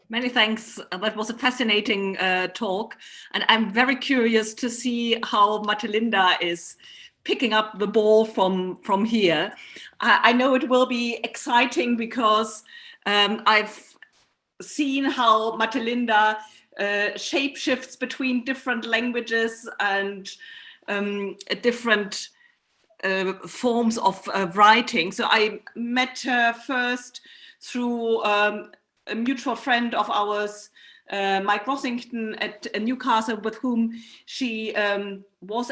Many thanks. That was a fascinating talk. And I'm very curious to see how Matelinda is picking up the ball from here. I know it will be exciting because I've seen how Matelinda shapeshifts between different languages and different forms of writing. So I met her first through a mutual friend of ours, Mike Rossington at Newcastle, with whom she was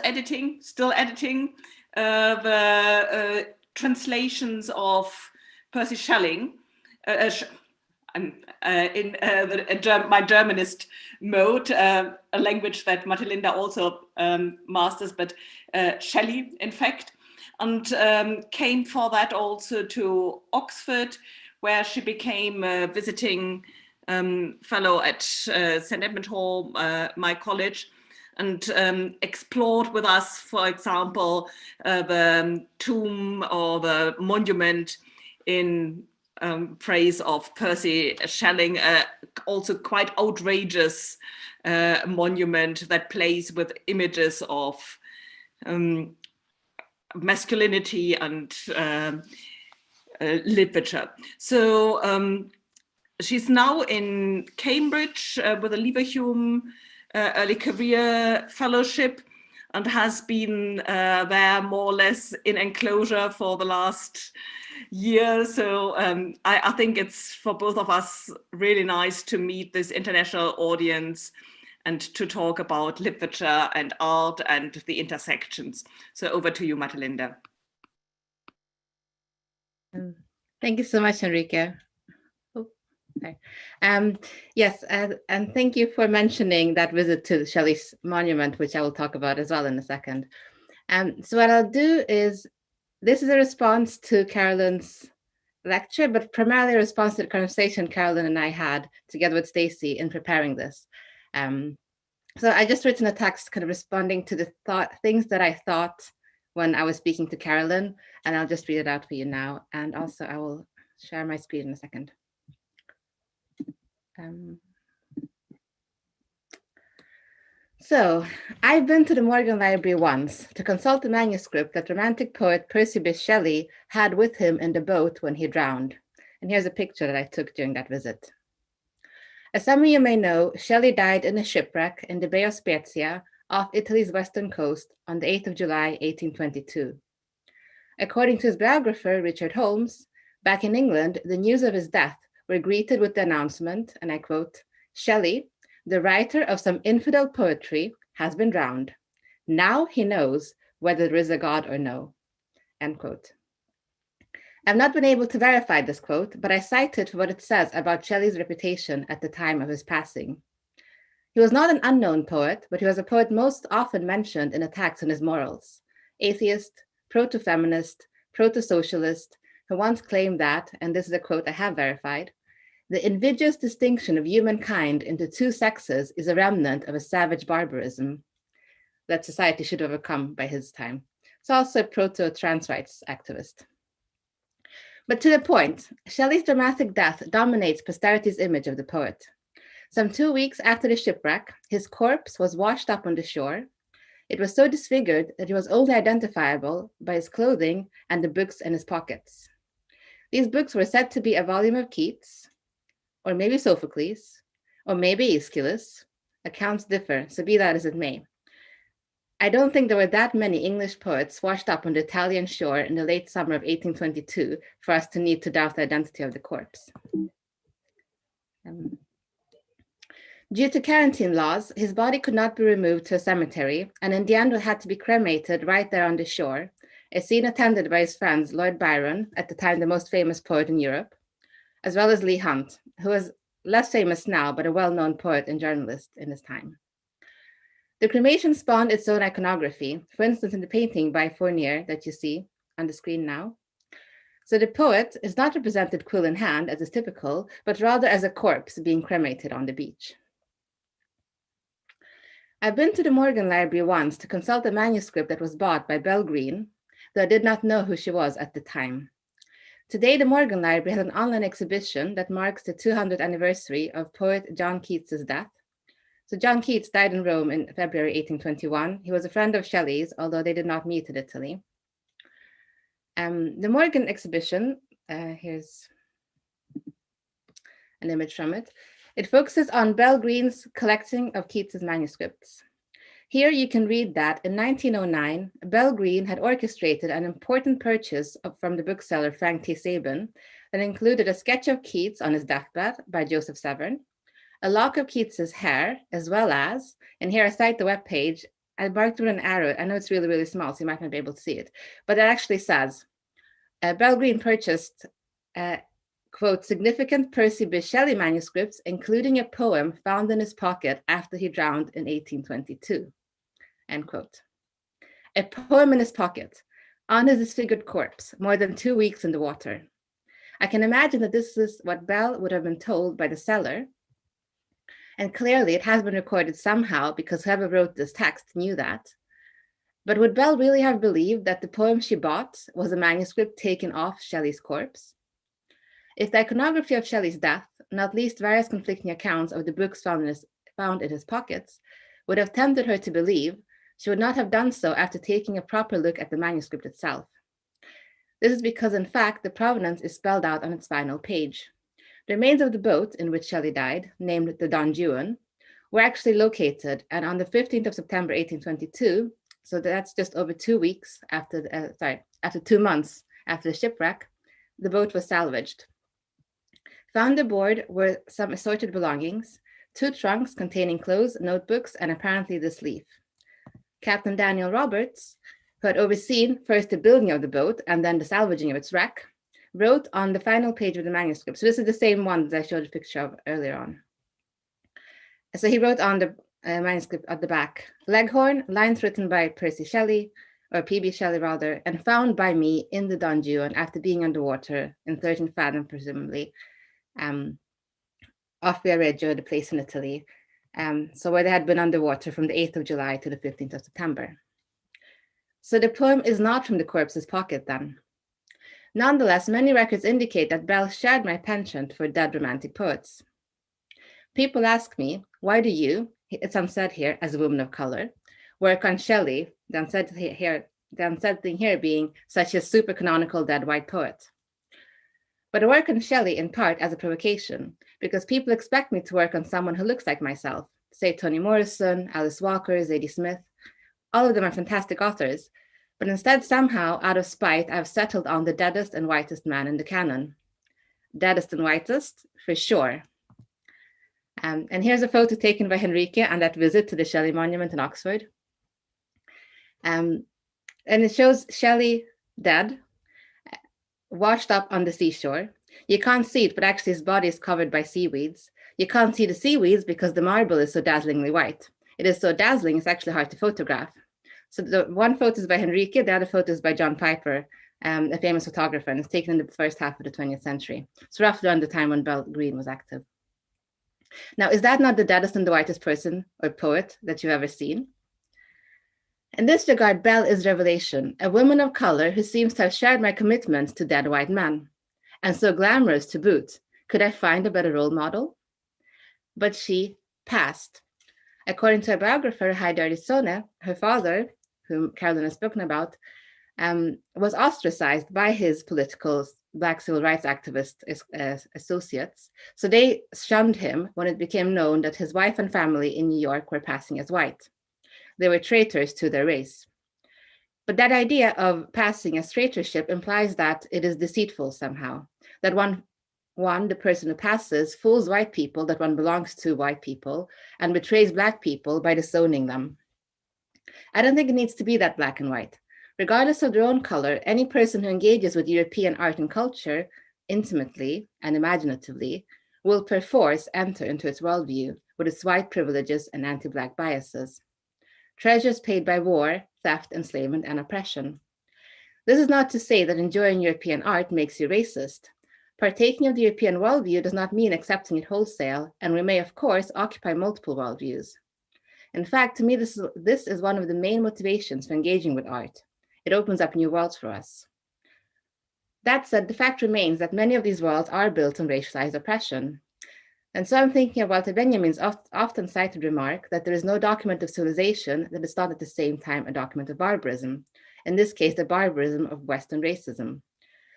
still editing the translations of Percy Shelley. I'm in my Germanist mode, a language that Matelinda also masters, but Shelley, in fact, and came for that also to Oxford, where she became a visiting fellow at St. Edmund Hall, my college, and explored with us, for example, the tomb or the monument in praise of Percy Shelley, also quite outrageous monument that plays with images of masculinity and literature. So she's now in Cambridge with a Leverhulme Early Career Fellowship and has been there more or less in Enclosure for the last year. So I think it's for both of us really nice to meet this international audience and to talk about literature and art and the intersections. So over to you, Matelinda. Thank you so much, Enrique. Oh, sorry. Yes, and thank you for mentioning that visit to Shelley's monument, which I will talk about as well in a second. So what I'll do is, this is a response to Carolyn's lecture, but primarily a response to the conversation Carolyn and I had together with Stacy in preparing this. So I just written a text kind of responding to the things that I thought when I was speaking to Carolyn, and I'll just read it out for you now. And also I will share my screen in a second. So I've been to the Morgan Library once to consult a manuscript that romantic poet Percy Bysshe Shelley had with him in the boat when he drowned. And here's a picture that I took during that visit. As some of you may know, Shelley died in a shipwreck in the Bay of Spezia off Italy's western coast on the 8th of July, 1822. According to his biographer, Richard Holmes, back in England, the news of his death were greeted with the announcement, and I quote, "Shelley, the writer of some infidel poetry, has been drowned. Now he knows whether there is a God or no," end quote. I've not been able to verify this quote, but I cite it for what it says about Shelley's reputation at the time of his passing. He was not an unknown poet, but he was a poet most often mentioned in attacks on his morals. Atheist, proto-feminist, proto-socialist, who once claimed that, and this is a quote I have verified, "the invidious distinction of humankind into two sexes is a remnant of a savage barbarism that society should overcome by his time." He's also a proto-trans rights activist. But to the point, Shelley's dramatic death dominates posterity's image of the poet. Some 2 weeks after the shipwreck, his corpse was washed up on the shore. It was so disfigured that he was only identifiable by his clothing and the books in his pockets. These books were said to be a volume of Keats, or maybe Sophocles, or maybe Aeschylus. Accounts differ, so be that as it may. I don't think there were that many English poets washed up on the Italian shore in the late summer of 1822 for us to need to doubt the identity of the corpse. Due to quarantine laws, his body could not be removed to a cemetery, and in the end had to be cremated right there on the shore, a scene attended by his friends Lord Byron, at the time the most famous poet in Europe, as well as Leigh Hunt, who was less famous now, but a well-known poet and journalist in his time. The cremation spawned its own iconography, for instance, in the painting by Fournier that you see on the screen now. So the poet is not represented quill in hand, as is typical, but rather as a corpse being cremated on the beach. I've been to the Morgan Library once to consult a manuscript that was bought by Belle Greene, though I did not know who she was at the time. Today, the Morgan Library has an online exhibition that marks the 200th anniversary of poet John Keats's death. So John Keats died in Rome in February 1821. He was a friend of Shelley's, although they did not meet in Italy. The Morgan exhibition, here's an image from it. It focuses on Belle Greene's collecting of Keats's manuscripts. Here you can read that in 1909, Belle Greene had orchestrated an important purchase from the bookseller Frank T. Sabin that included a sketch of Keats on his deathbed by Joseph Severn, a lock of Keats's hair, as well as, and here I cite the webpage, I marked with an arrow. I know it's really, really small, so you might not be able to see it, but it actually says, Belle Greene purchased, quote, significant Percy Bysshe Shelley manuscripts, including a poem found in his pocket after he drowned in 1822, end quote. A poem in his pocket, on his disfigured corpse, more than 2 weeks in the water. I can imagine that this is what Belle would have been told by the seller, and clearly it has been recorded somehow because whoever wrote this text knew that. But would Belle really have believed that the poem she bought was a manuscript taken off Shelley's corpse? If the iconography of Shelley's death, not least various conflicting accounts of the books found in his pockets, would have tempted her to believe, she would not have done so after taking a proper look at the manuscript itself. This is because, in fact, the provenance is spelled out on its final page. The remains of the boat in which Shelley died, named the Don Juan, were actually located, and on the 15th of September 1822, so that's just over 2 weeks after, after 2 months after the shipwreck, the boat was salvaged. Found aboard were some assorted belongings, 2 trunks containing clothes, notebooks, and apparently this leaf. Captain Daniel Roberts, who had overseen first the building of the boat and then the salvaging of its wreck, wrote on the final page of the manuscript. So this is the same one that I showed a picture of earlier on. So he wrote on the manuscript at the back, Leghorn, lines written by Percy Shelley, or P.B. Shelley rather, and found by me in the Don Juan after being underwater in 13 fathom, presumably, off Viareggio, the place in Italy. So where they had been underwater from the 8th of July to the 15th of September. So the poem is not from the corpse's pocket then. Nonetheless, many records indicate that Belle shared my penchant for dead romantic poets. People ask me, why do you, it's unsaid here as a woman of color, work on Shelley, the unsaid thing here being such a super canonical dead white poet. But I work on Shelley in part as a provocation, because people expect me to work on someone who looks like myself, say Toni Morrison, Alice Walker, Zadie Smith. All of them are fantastic authors, but instead somehow, out of spite, I've settled on the deadest and whitest man in the canon. deadest and whitest, for sure. And here's a photo taken by Henrike on that visit to the Shelley Monument in Oxford. And it shows Shelley dead, washed up on the seashore. You can't see it, but actually his body is covered by seaweeds. You can't see the seaweeds because the marble is so dazzlingly white. It is so dazzling, it's actually hard to photograph. So the one photo is by Henrike, the other photo is by John Piper, a famous photographer, and it's taken in the first half of the 20th century. So roughly around the time when Belle Greene was active. Now, is that not the deadest and the whitest person or poet that you've ever seen? In this regard, Belle is revelation, a woman of color who seems to have shared my commitment to dead white men, and so glamorous to boot. Could I find a better role model? But she passed. According to a biographer, Heidi Arizona, her father, whom Carolyn has spoken about, was ostracized by his political Black civil rights activist associates. So they shunned him when it became known that his wife and family in New York were passing as white. They were traitors to their race. But that idea of passing as traitorship implies that it is deceitful somehow, that one, the person who passes, fools white people that one belongs to white people and betrays Black people by disowning them. I don't think it needs to be that black and white. Regardless of their own color, any person who engages with European art and culture intimately and imaginatively will perforce enter into its worldview with its white privileges and anti-Black biases. Treasures paid by war, theft, enslavement, and oppression. This is not to say that enjoying European art makes you racist. Partaking of the European worldview does not mean accepting it wholesale, and we may, of course, occupy multiple worldviews. In fact, to me, this is one of the main motivations for engaging with art. It opens up new worlds for us. That said, the fact remains that many of these worlds are built on racialized oppression. And so I'm thinking of Walter Benjamin's often cited remark that there is no document of civilization that is not at the same time a document of barbarism. In this case, the barbarism of Western racism.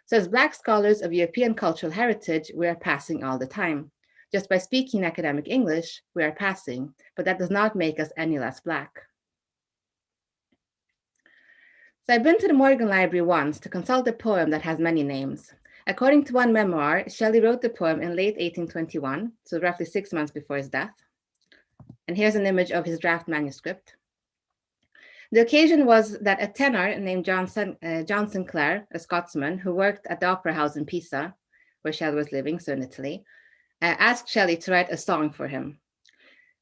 So as Black scholars of European cultural heritage, we are passing all the time. Just by speaking academic English, we are passing, but that does not make us any less Black. So I've been to the Morgan Library once to consult a poem that has many names. According to one memoir, Shelley wrote the poem in late 1821, so roughly 6 months before his death. And here's an image of his draft manuscript. The occasion was that a tenor named John Sinclair, a Scotsman who worked at the Opera House in Pisa, where Shelley was living, so in Italy, asked Shelley to write a song for him.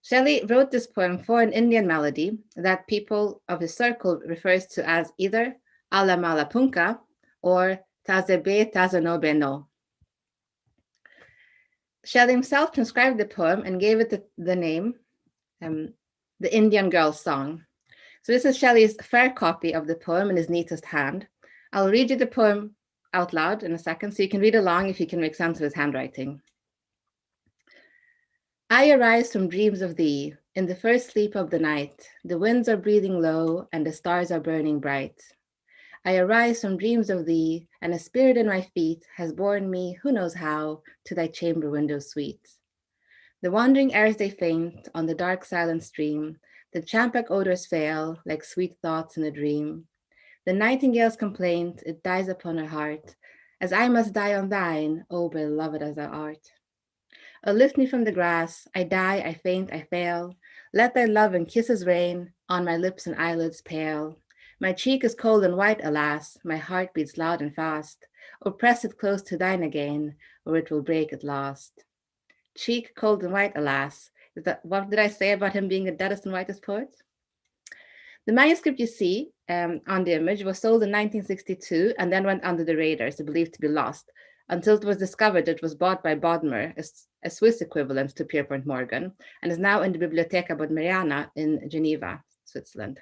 Shelley wrote this poem for an Indian melody that people of his circle refers to as either Alla Mala Punka or Tazebe Tazano Beno. Shelley himself transcribed the poem and gave it the name, The Indian Girl's Song. So this is Shelley's fair copy of the poem in his neatest hand. I'll read you the poem out loud in a second, so you can read along if you can make sense of his handwriting. I arise from dreams of thee, in the first sleep of the night. The winds are breathing low, and the stars are burning bright. I arise from dreams of thee, and a spirit in my feet has borne me, who knows how, to thy chamber window sweet. The wandering airs they faint on the dark silent stream. The champak odors fail, like sweet thoughts in a dream. The nightingale's complaint, it dies upon her heart, as I must die on thine, O beloved as thou art. O lift me from the grass, I die, I faint, I fail. Let thy love and kisses rain on my lips and eyelids pale. My cheek is cold and white, alas, my heart beats loud and fast. O press it close to thine again, or it will break at last. Cheek cold and white, alas. What did I say about him being the deadest and whitest poet? The manuscript you see on the image was sold in 1962 and then went under the radar, so believed to be lost, until it was discovered that it was bought by Bodmer, a Swiss equivalent to Pierpont Morgan, and is now in the Bibliotheca Bodmeriana in Geneva, Switzerland.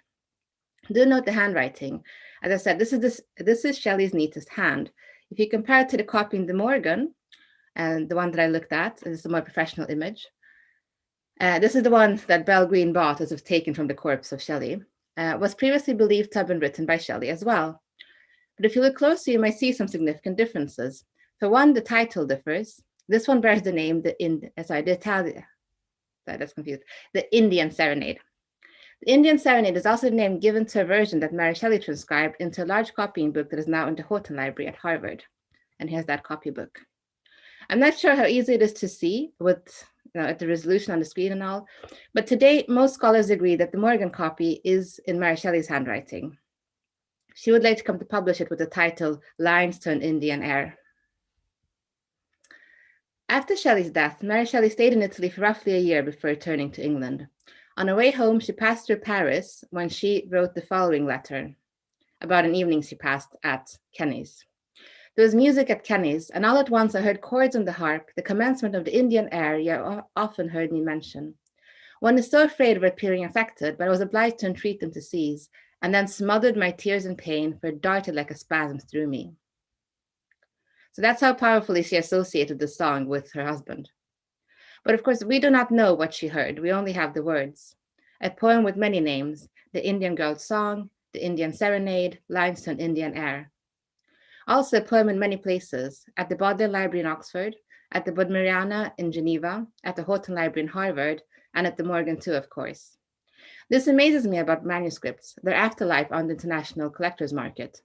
Do note the handwriting. As I said, this is Shelley's neatest hand. If you compare it to the copy in the Morgan, and the one that I looked at, this is a more professional image. This is the one that Belle Greene bought as if taken from the corpse of Shelley. Was previously believed to have been written by Shelley as well. But if you look closely, you might see some significant differences. For one, the title differs. This one bears the name, the Indian Serenade. The Indian Serenade is also the name given to a version that Mary Shelley transcribed into a large copying book that is now in the Houghton Library at Harvard. And here's that copybook. I'm not sure how easy it is to see with at the resolution on the screen and all, but today most scholars agree that the Morgan copy is in Mary Shelley's handwriting. She would like to come to publish it with the title Lines to an Indian Air. After Shelley's death, Mary Shelley stayed in Italy for roughly a year before returning to England. On her way home, she passed through Paris when she wrote the following letter about an evening she passed at Kenny's. There was music at Kenny's, and all at once I heard chords on the harp, the commencement of the Indian air you often heard me mention. One is so afraid of appearing affected, but I was obliged to entreat them to cease, and then smothered my tears in pain, for it darted like a spasm through me. So that's how powerfully she associated the song with her husband. But of course, we do not know what she heard. We only have the words. A poem with many names, the Indian Girl's Song, the Indian Serenade, Lines to an Indian Air. Also a poem in many places, at the Bodleian Library in Oxford, at the Bodleiana in Geneva, at the Houghton Library in Harvard, and at the Morgan too, of course. This amazes me about manuscripts, their afterlife on the international collector's market.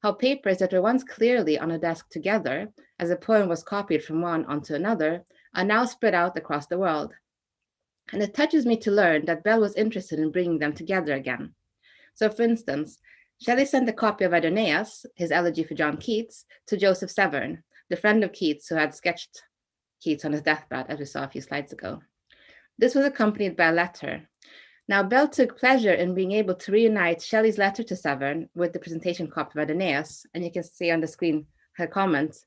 How papers that were once clearly on a desk together, as a poem was copied from one onto another, are now spread out across the world. And it touches me to learn that Belle was interested in bringing them together again. So for instance, Shelley sent a copy of Adonais, his elegy for John Keats, to Joseph Severn, the friend of Keats who had sketched Keats on his deathbed, as we saw a few slides ago. This was accompanied by a letter. Now, Belle took pleasure in being able to reunite Shelley's letter to Severn with the presentation copy of Adonais, and you can see on the screen her comments,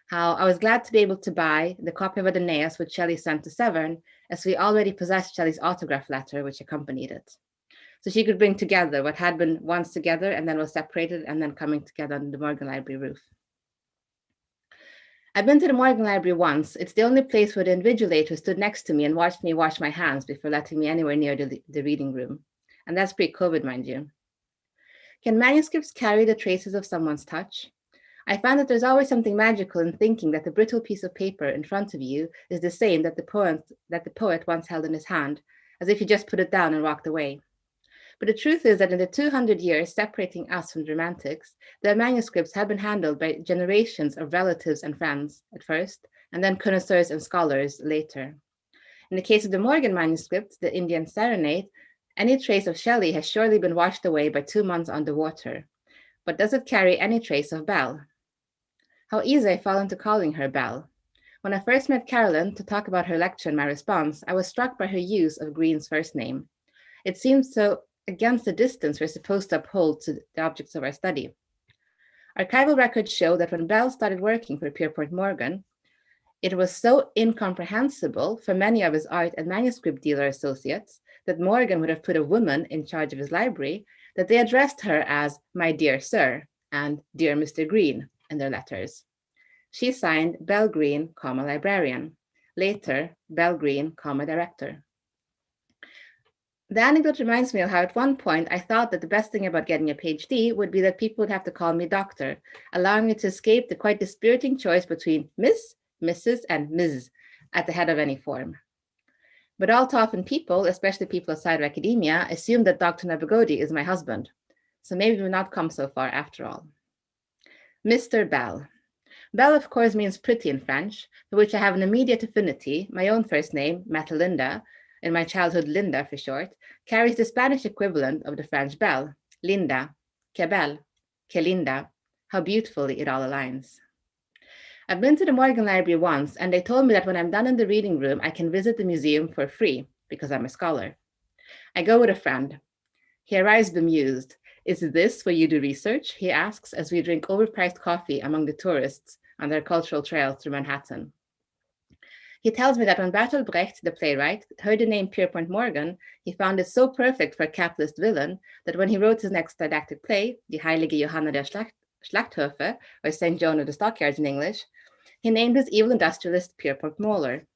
how I was glad to be able to buy the copy of Adonais which Shelley sent to Severn, as we already possessed Shelley's autograph letter which accompanied it. So she could bring together what had been once together and then was separated and then coming together under the Morgan Library roof. I've been to the Morgan Library once. It's the only place where the invigilator stood next to me and watched me wash my hands before letting me anywhere near the reading room. And that's pre-COVID, mind you. Can manuscripts carry the traces of someone's touch? I find that there's always something magical in thinking that the brittle piece of paper in front of you is the same that the poet once held in his hand, as if he just put it down and walked away. But the truth is that in the 200 years separating us from the Romantics, their manuscripts have been handled by generations of relatives and friends at first, and then connoisseurs and scholars later. In the case of the Morgan manuscript, the Indian Serenade, any trace of Shelley has surely been washed away by 2 months underwater. But does it carry any trace of Belle? How easy I fall into calling her Belle. When I first met Carolyn to talk about her lecture and my response, I was struck by her use of Greene's first name. It seems so against the distance we're supposed to uphold to the objects of our study. Archival records show that when Belle started working for Pierpont Morgan, it was so incomprehensible for many of his art and manuscript dealer associates that Morgan would have put a woman in charge of his library that they addressed her as "my dear sir" and "dear Mr. Greene" in their letters. She signed Belle Greene, librarian, later Belle Greene, director. The anecdote reminds me of how at one point I thought that the best thing about getting a PhD would be that people would have to call me doctor, allowing me to escape the quite dispiriting choice between Miss, Mrs., and Ms. at the head of any form. But all too often people, especially people outside of academia, assume that Dr. Nabagodi is my husband. So maybe we've not come so far after all. Mr. Belle. Belle, of course, means pretty in French, for which I have an immediate affinity. My own first name, Matalinda, in my childhood Linda for short, carries the Spanish equivalent of the French belle, Linda, que belle, que linda, how beautifully it all aligns. I've been to the Morgan Library once, and they told me that when I'm done in the reading room, I can visit the museum for free, because I'm a scholar. I go with a friend. He arrives bemused. "Is this where you do research?" he asks as we drink overpriced coffee among the tourists on their cultural trail through Manhattan. He tells me that when Bertolt Brecht, the playwright, heard the name Pierpont Morgan, he found it so perfect for a capitalist villain that when he wrote his next didactic play, Die Heilige Johanna der Schlachthöfe, or St. Joan of the Stockyards in English, he named his evil industrialist Pierpont Moller.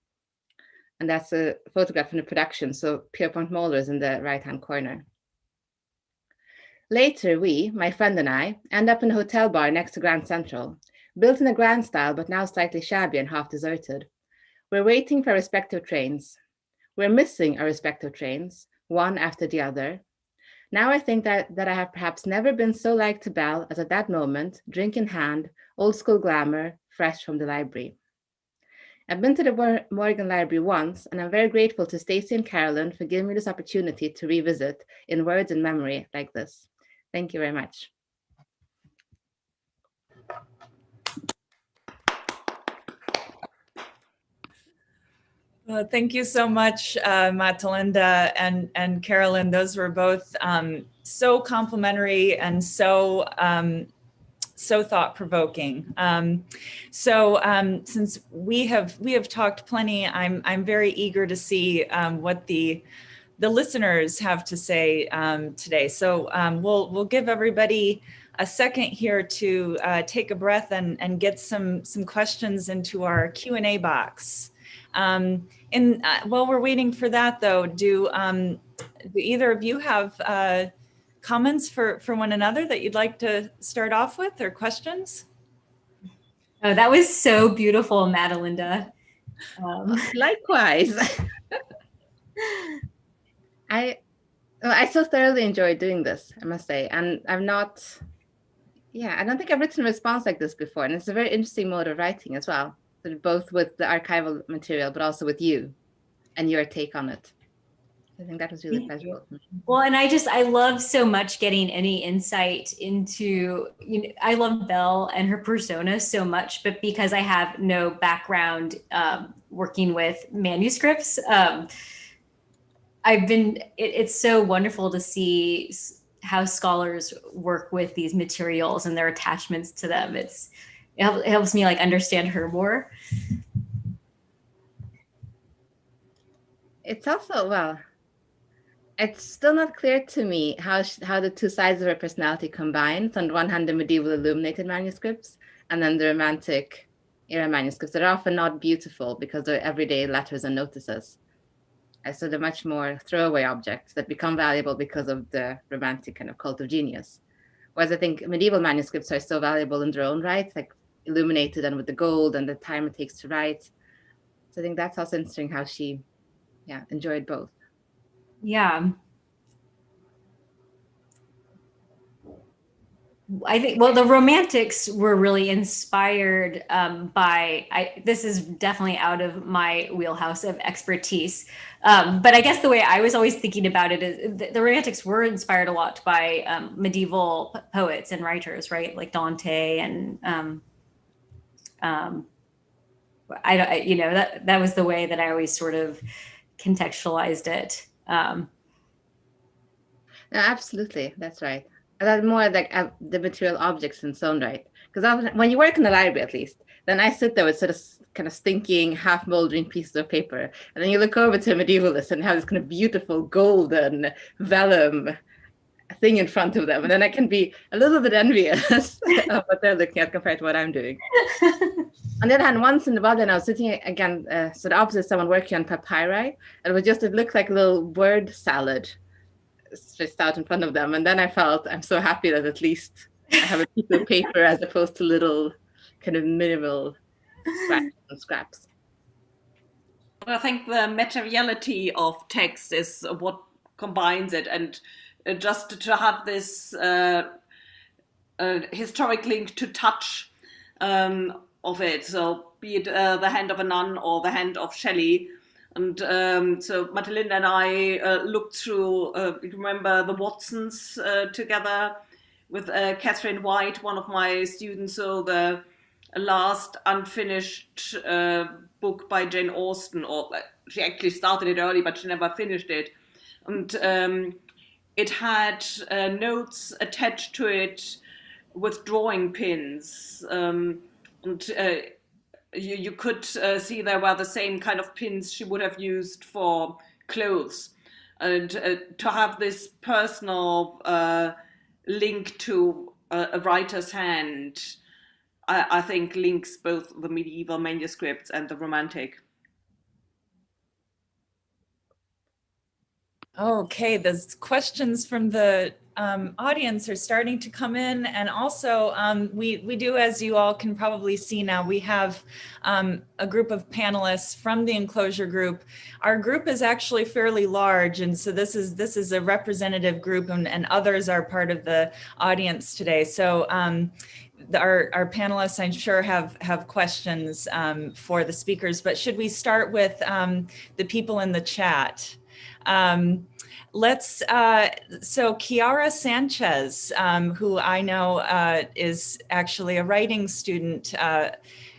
And that's a photograph from the production, so Pierpont Moller is in the right-hand corner. Later, we, my friend and I, end up in a hotel bar next to Grand Central, built in a grand style, but now slightly shabby and half deserted. We're waiting for our respective trains. We're missing our respective trains, one after the other. Now I think that I have perhaps never been so like to Belle as at that moment, drink in hand, old school glamour, fresh from the library. I've been to the Morgan Library once, and I'm very grateful to Stacey and Carolyn for giving me this opportunity to revisit in words and memory like this. Thank you very much. Well, thank you so much, Matalinda and Carolyn. Those were both so complimentary and so thought-provoking. Since we have talked plenty, I'm very eager to see what the listeners have to say today. So we'll give everybody a second here to take a breath and get some questions into our Q&A box. While we're waiting for that, though, do either of you have comments for one another that you'd like to start off with, or questions? Oh, that was so beautiful, Matalinda. Likewise. I so thoroughly enjoyed doing this, I must say. And I don't think I've written a response like this before. And it's a very interesting mode of writing as well, both with the archival material, but also with you and your take on it. I think that was really pleasurable. Well, and I love so much getting any insight into, I love Belle and her persona so much, but because I have no background working with manuscripts, it's so wonderful to see how scholars work with these materials and their attachments to them. It helps me understand her more. It's also, it's still not clear to me how the two sides of her personality combine. So on the one hand, the medieval illuminated manuscripts, and then the romantic era manuscripts that are often not beautiful because they're everyday letters and notices. So they're much more throwaway objects that become valuable because of the romantic kind of cult of genius. Whereas I think medieval manuscripts are so valuable in their own right, like illuminated and with the gold and the time it takes to write. So I think that's also interesting how she enjoyed both. Yeah. I think, the Romantics were really inspired by, this is definitely out of my wheelhouse of expertise. But I guess the way I was always thinking about it is the Romantics were inspired a lot by medieval poets and writers, right? Like Dante and that was the way that I always sort of contextualized it. No, absolutely, that's right. That more like the material objects in its own right. Because when you work in the library, at least, then I sit there with sort of kind of stinking, half moldering pieces of paper, and then you look over to a medievalist and have this kind of beautiful golden vellum thing in front of them, and then I can be a little bit envious of what they're looking at compared to what I'm doing. On the other hand, once in the Berlin, I was sitting again, so the opposite, someone working on papyri, and it looked like a little word salad stretched out in front of them. And then I felt, I'm so happy that at least I have a piece of paper as opposed to little kind of minimal scraps. I think the materiality of text is what combines it, and just to have this historic link to touch of it. So be it the hand of a nun or the hand of Shelley. And so Matalinda and I looked through, remember the Watsons together with Catherine White, one of my students. So the last unfinished book by Jane Austen, or she actually started it early, but she never finished it. And it had notes attached to it with drawing pins. You could see there were the same kind of pins she would have used for clothes. And to have this personal link to a writer's hand, I think links both the medieval manuscripts and the Romantic. Okay, the questions from the audience are starting to come in, and also we do, as you all can probably see now, we have a group of panelists from the Enclosure group. Our group is actually fairly large, and so this is a representative group, and others are part of the audience today. So our panelists, I'm sure, have questions for the speakers, but should we start with the people in the chat? So Kiara Sanchez, who I know is actually a writing student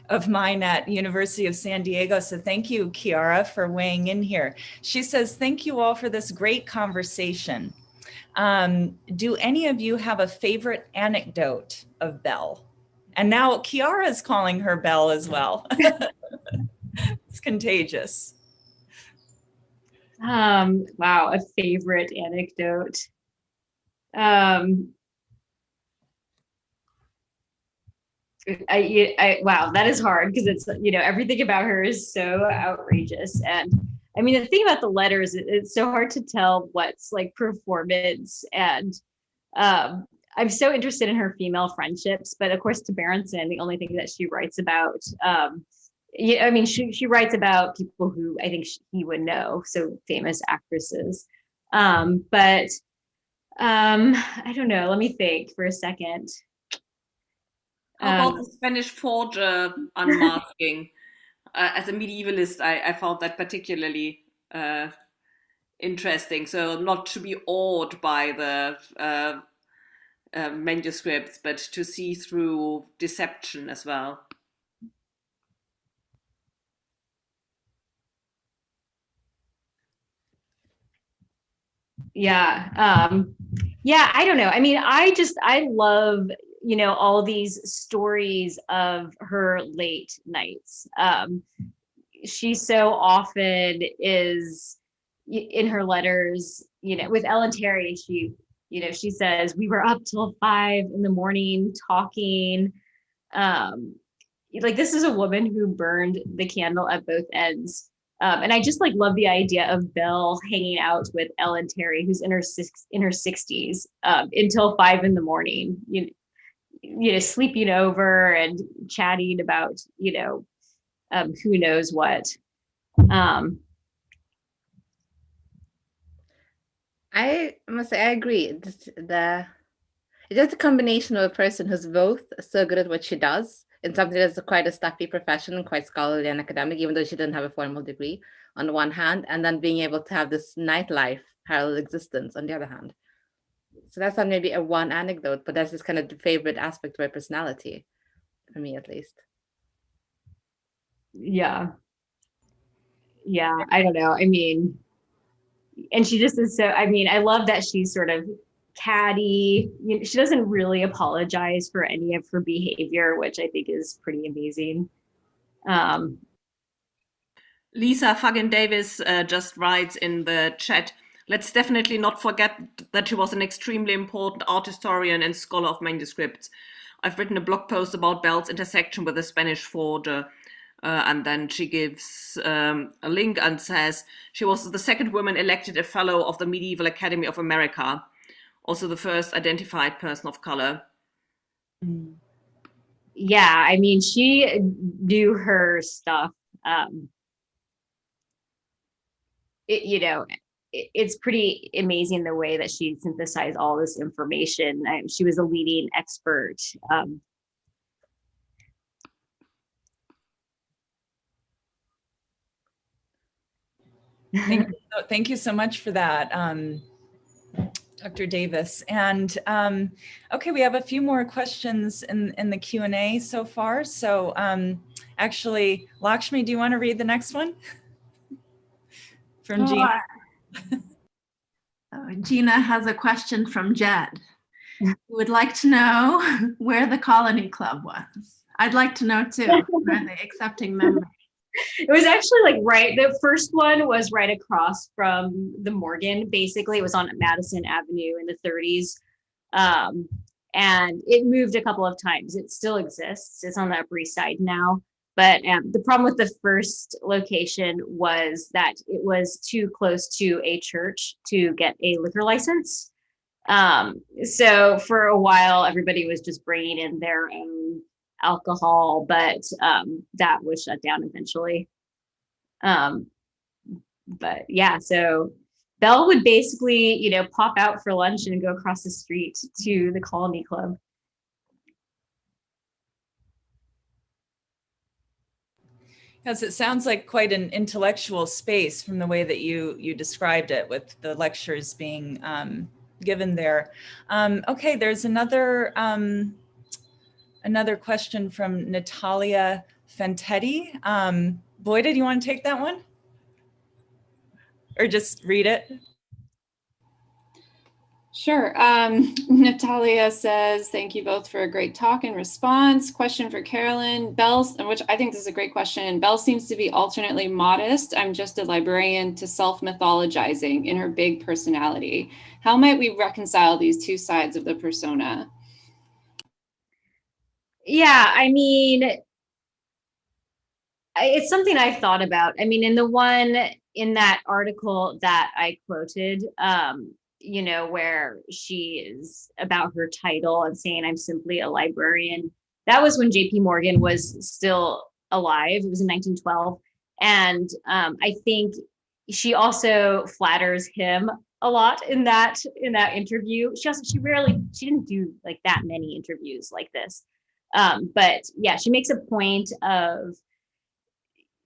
of mine at University of San Diego. So thank you, Kiara, for weighing in here. She says, thank you all for this great conversation. Do any of you have a favorite anecdote of Belle? And now Kiara is calling her Belle as well. It's contagious. Wow, a favorite anecdote. Wow, that is hard because it's, everything about her is so outrageous. And I mean, the thing about the letters, it's so hard to tell what's like performance. And I'm so interested in her female friendships, but of course, to Berenson, the only thing that she writes about, she writes about people who I think he would know, so famous actresses. But I don't know. Let me think for a second. How about the Spanish forger unmasking? As a medievalist, I found that particularly interesting. So not to be awed by the manuscripts, but to see through deception as well. Yeah. I don't know. I mean, I love, all these stories of her late nights. She so often is in her letters, with Ellen Terry, she says, we were up till 5 a.m. talking. Like, this is a woman who burned the candle at both ends. And I just love the idea of Belle hanging out with Ellen Terry, who's in her 60s, until 5 a.m. Sleeping over and chatting about, who knows what. I must say, I agree. It's just a combination of a person who's both so good at what she does in something that's quite a stuffy profession and quite scholarly and academic, even though she didn't have a formal degree on the one hand, and then being able to have this nightlife parallel existence on the other hand. So that's not maybe a one anecdote, but that's just kind of the favorite aspect of her personality, for me at least. Yeah, I don't know. I mean, and she just is so, I mean, I love that she's sort of catty. She doesn't really apologize for any of her behavior, which I think is pretty amazing. Lisa Fagan Davis just writes in the chat, let's definitely not forget that she was an extremely important art historian and scholar of manuscripts. I've written a blog post about Belle's intersection with the Spanish forger. And then she gives a link and says she was the second woman elected a fellow of the Medieval Academy of America, also the first identified person of color. Yeah, I mean, she knew her stuff. It's pretty amazing the way that she synthesized all this information. She was a leading expert. Thank you so much for that, Dr. Davis. And okay, we have a few more questions in the Q&A so far. So actually, Lakshmi, do you want to read the next one? From Gina. Gina has a question from Jed, who would like to know where the Colony Club was. I'd like to know too, where the accepting members. It was actually the first one was right across from the Morgan. Basically, it was on Madison Avenue in the 30s. And it moved a couple of times. It still exists. It's on the Upper East Side now. But the problem with the first location was that it was too close to a church to get a liquor license. So for a while, everybody was just bringing in their own alcohol, but that was shut down eventually. But yeah, so Belle would basically, pop out for lunch and go across the street to the Colony Club. Yes, it sounds like quite an intellectual space from the way that you described it, with the lectures being given there. Okay, there's another question from Natalia Fantetti. Boyda, do you want to take that one? Or just read it? Sure. Natalia says, thank you both for a great talk and response. Question for Carolyn. Belle's, which I think this is a great question. Belle seems to be alternately modest, I'm just a librarian, to self-mythologizing in her big personality. How might we reconcile these two sides of the persona? Yeah, I mean, it's something I've thought about. I mean, in that article that I quoted, where she is about her title and saying, I'm simply a librarian. That was when JP Morgan was still alive. It was in 1912. And I think she also flatters him a lot in that interview. She didn't do like that many interviews like this. But yeah, she makes a point of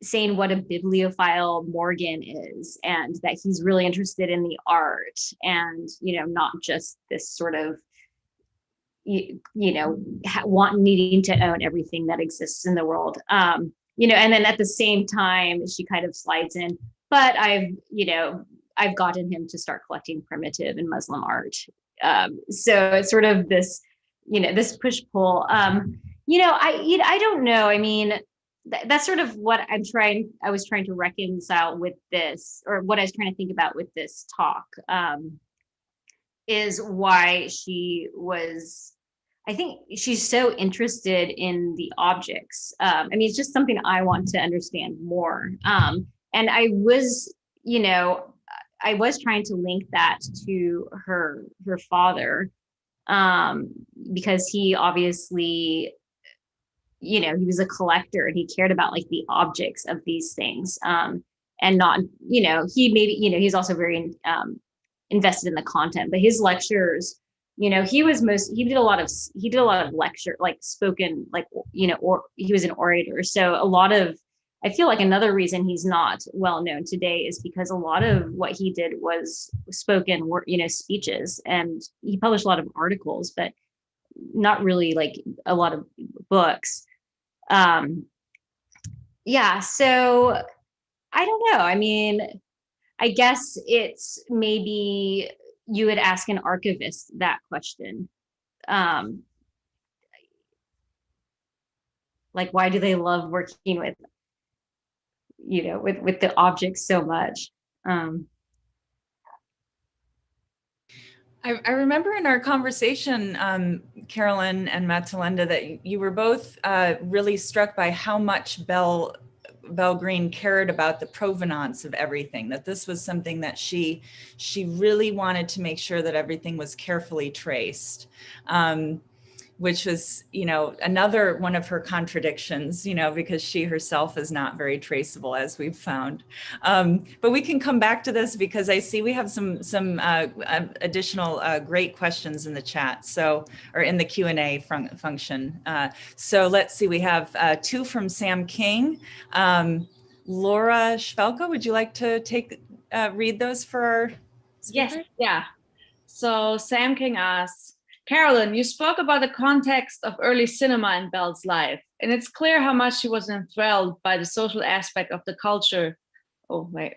saying what a bibliophile Morgan is, and that he's really interested in the art, and not just this sort of needing to own everything that exists in the world. And then at the same time she kind of slides in, but I've gotten him to start collecting primitive and Muslim art. So it's sort of this this push-pull. I don't know. I mean, that's sort of what I was trying to reconcile with this, or what I was trying to think about with this talk, is why I think she's so interested in the objects. I mean, it's just something I want to understand more. And I was trying to link that to her father, because he obviously, he was a collector and he cared about like the objects of these things, and not, he's also very invested in the content, but his lectures, he did a lot of lecture, like spoken, like, or he was an orator. So a lot of, I feel like another reason he's not well known today is because a lot of what he did was spoken, speeches, and he published a lot of articles, but not really like a lot of books. Yeah, so I don't know. I mean, I guess it's maybe you would ask an archivist that question. Like, why do they love working with, with the objects so much? I remember in our conversation, Carolyn and Matilenda, that you were both really struck by how much Belle Greene cared about the provenance of everything, that this was something that she really wanted to make sure that everything was carefully traced, which was, another one of her contradictions, because she herself is not very traceable, as we've found. But we can come back to this, because I see we have some additional great questions in the chat, or in the Q&A function. So let's see, we have two from Sam King. Laura Schvelka, would you like to read those for our speaker? Yes, yeah. So Sam King asks, Carolyn, you spoke about the context of early cinema in Belle's life, and it's clear how much she was enthralled by the social aspect of the culture. Oh, wait.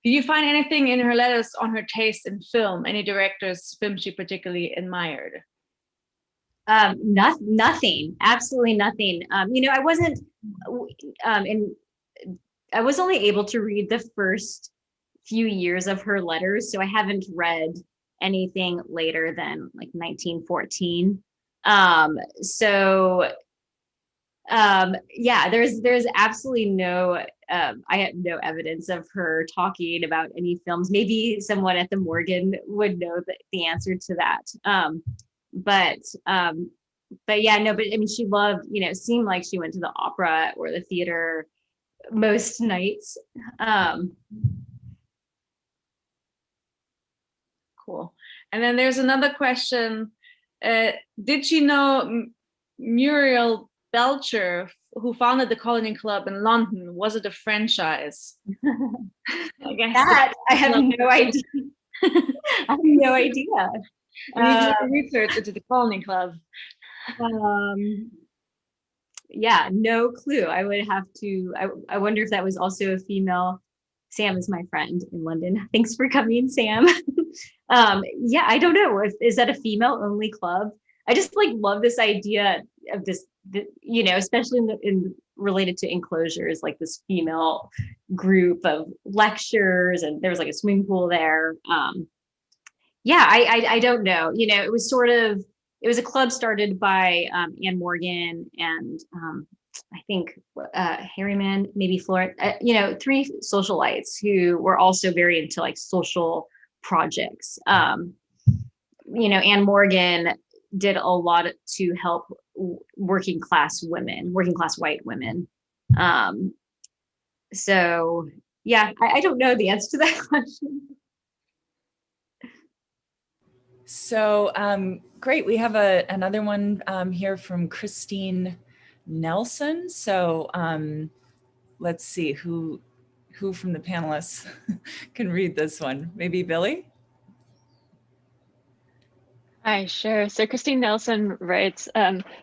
Did you find anything in her letters on her taste in film, any directors' films she particularly admired? Nothing, absolutely nothing. I was only able to read the first few years of her letters, so I haven't read anything later than like 1914. So Yeah, there's absolutely no, I have no evidence of her talking about any films. Maybe someone at the Morgan would know the answer to that. But yeah, no, but I mean, she loved, it seemed like she went to the opera or the theater most nights. Cool. And then there's another question. Did you know Muriel Belcher, who founded the Colony Club in London? Was it a franchise? I guess That I have no idea. I have no idea. You need to do research into the Colony Club. Yeah, no clue. I would have to, I wonder if that was also a female. Sam is my friend in London. Thanks for coming, Sam. Yeah, I don't know. Is that a female only club? I just love this idea of this, especially in related to Enclosures, like this female group of lectures, and there was a swimming pool there. Yeah, I don't know. It was a club started by Anne Morgan and I think Harriman, maybe Florence, 3 socialites who were also very into social projects. Anne Morgan did a lot to help working class white women. So yeah, I don't know the answer to that question. So great. We have another one here from Christine Nelson. So let's see who from the panelists can read this one. Maybe Billy? Hi, sure. So Christine Nelson writes,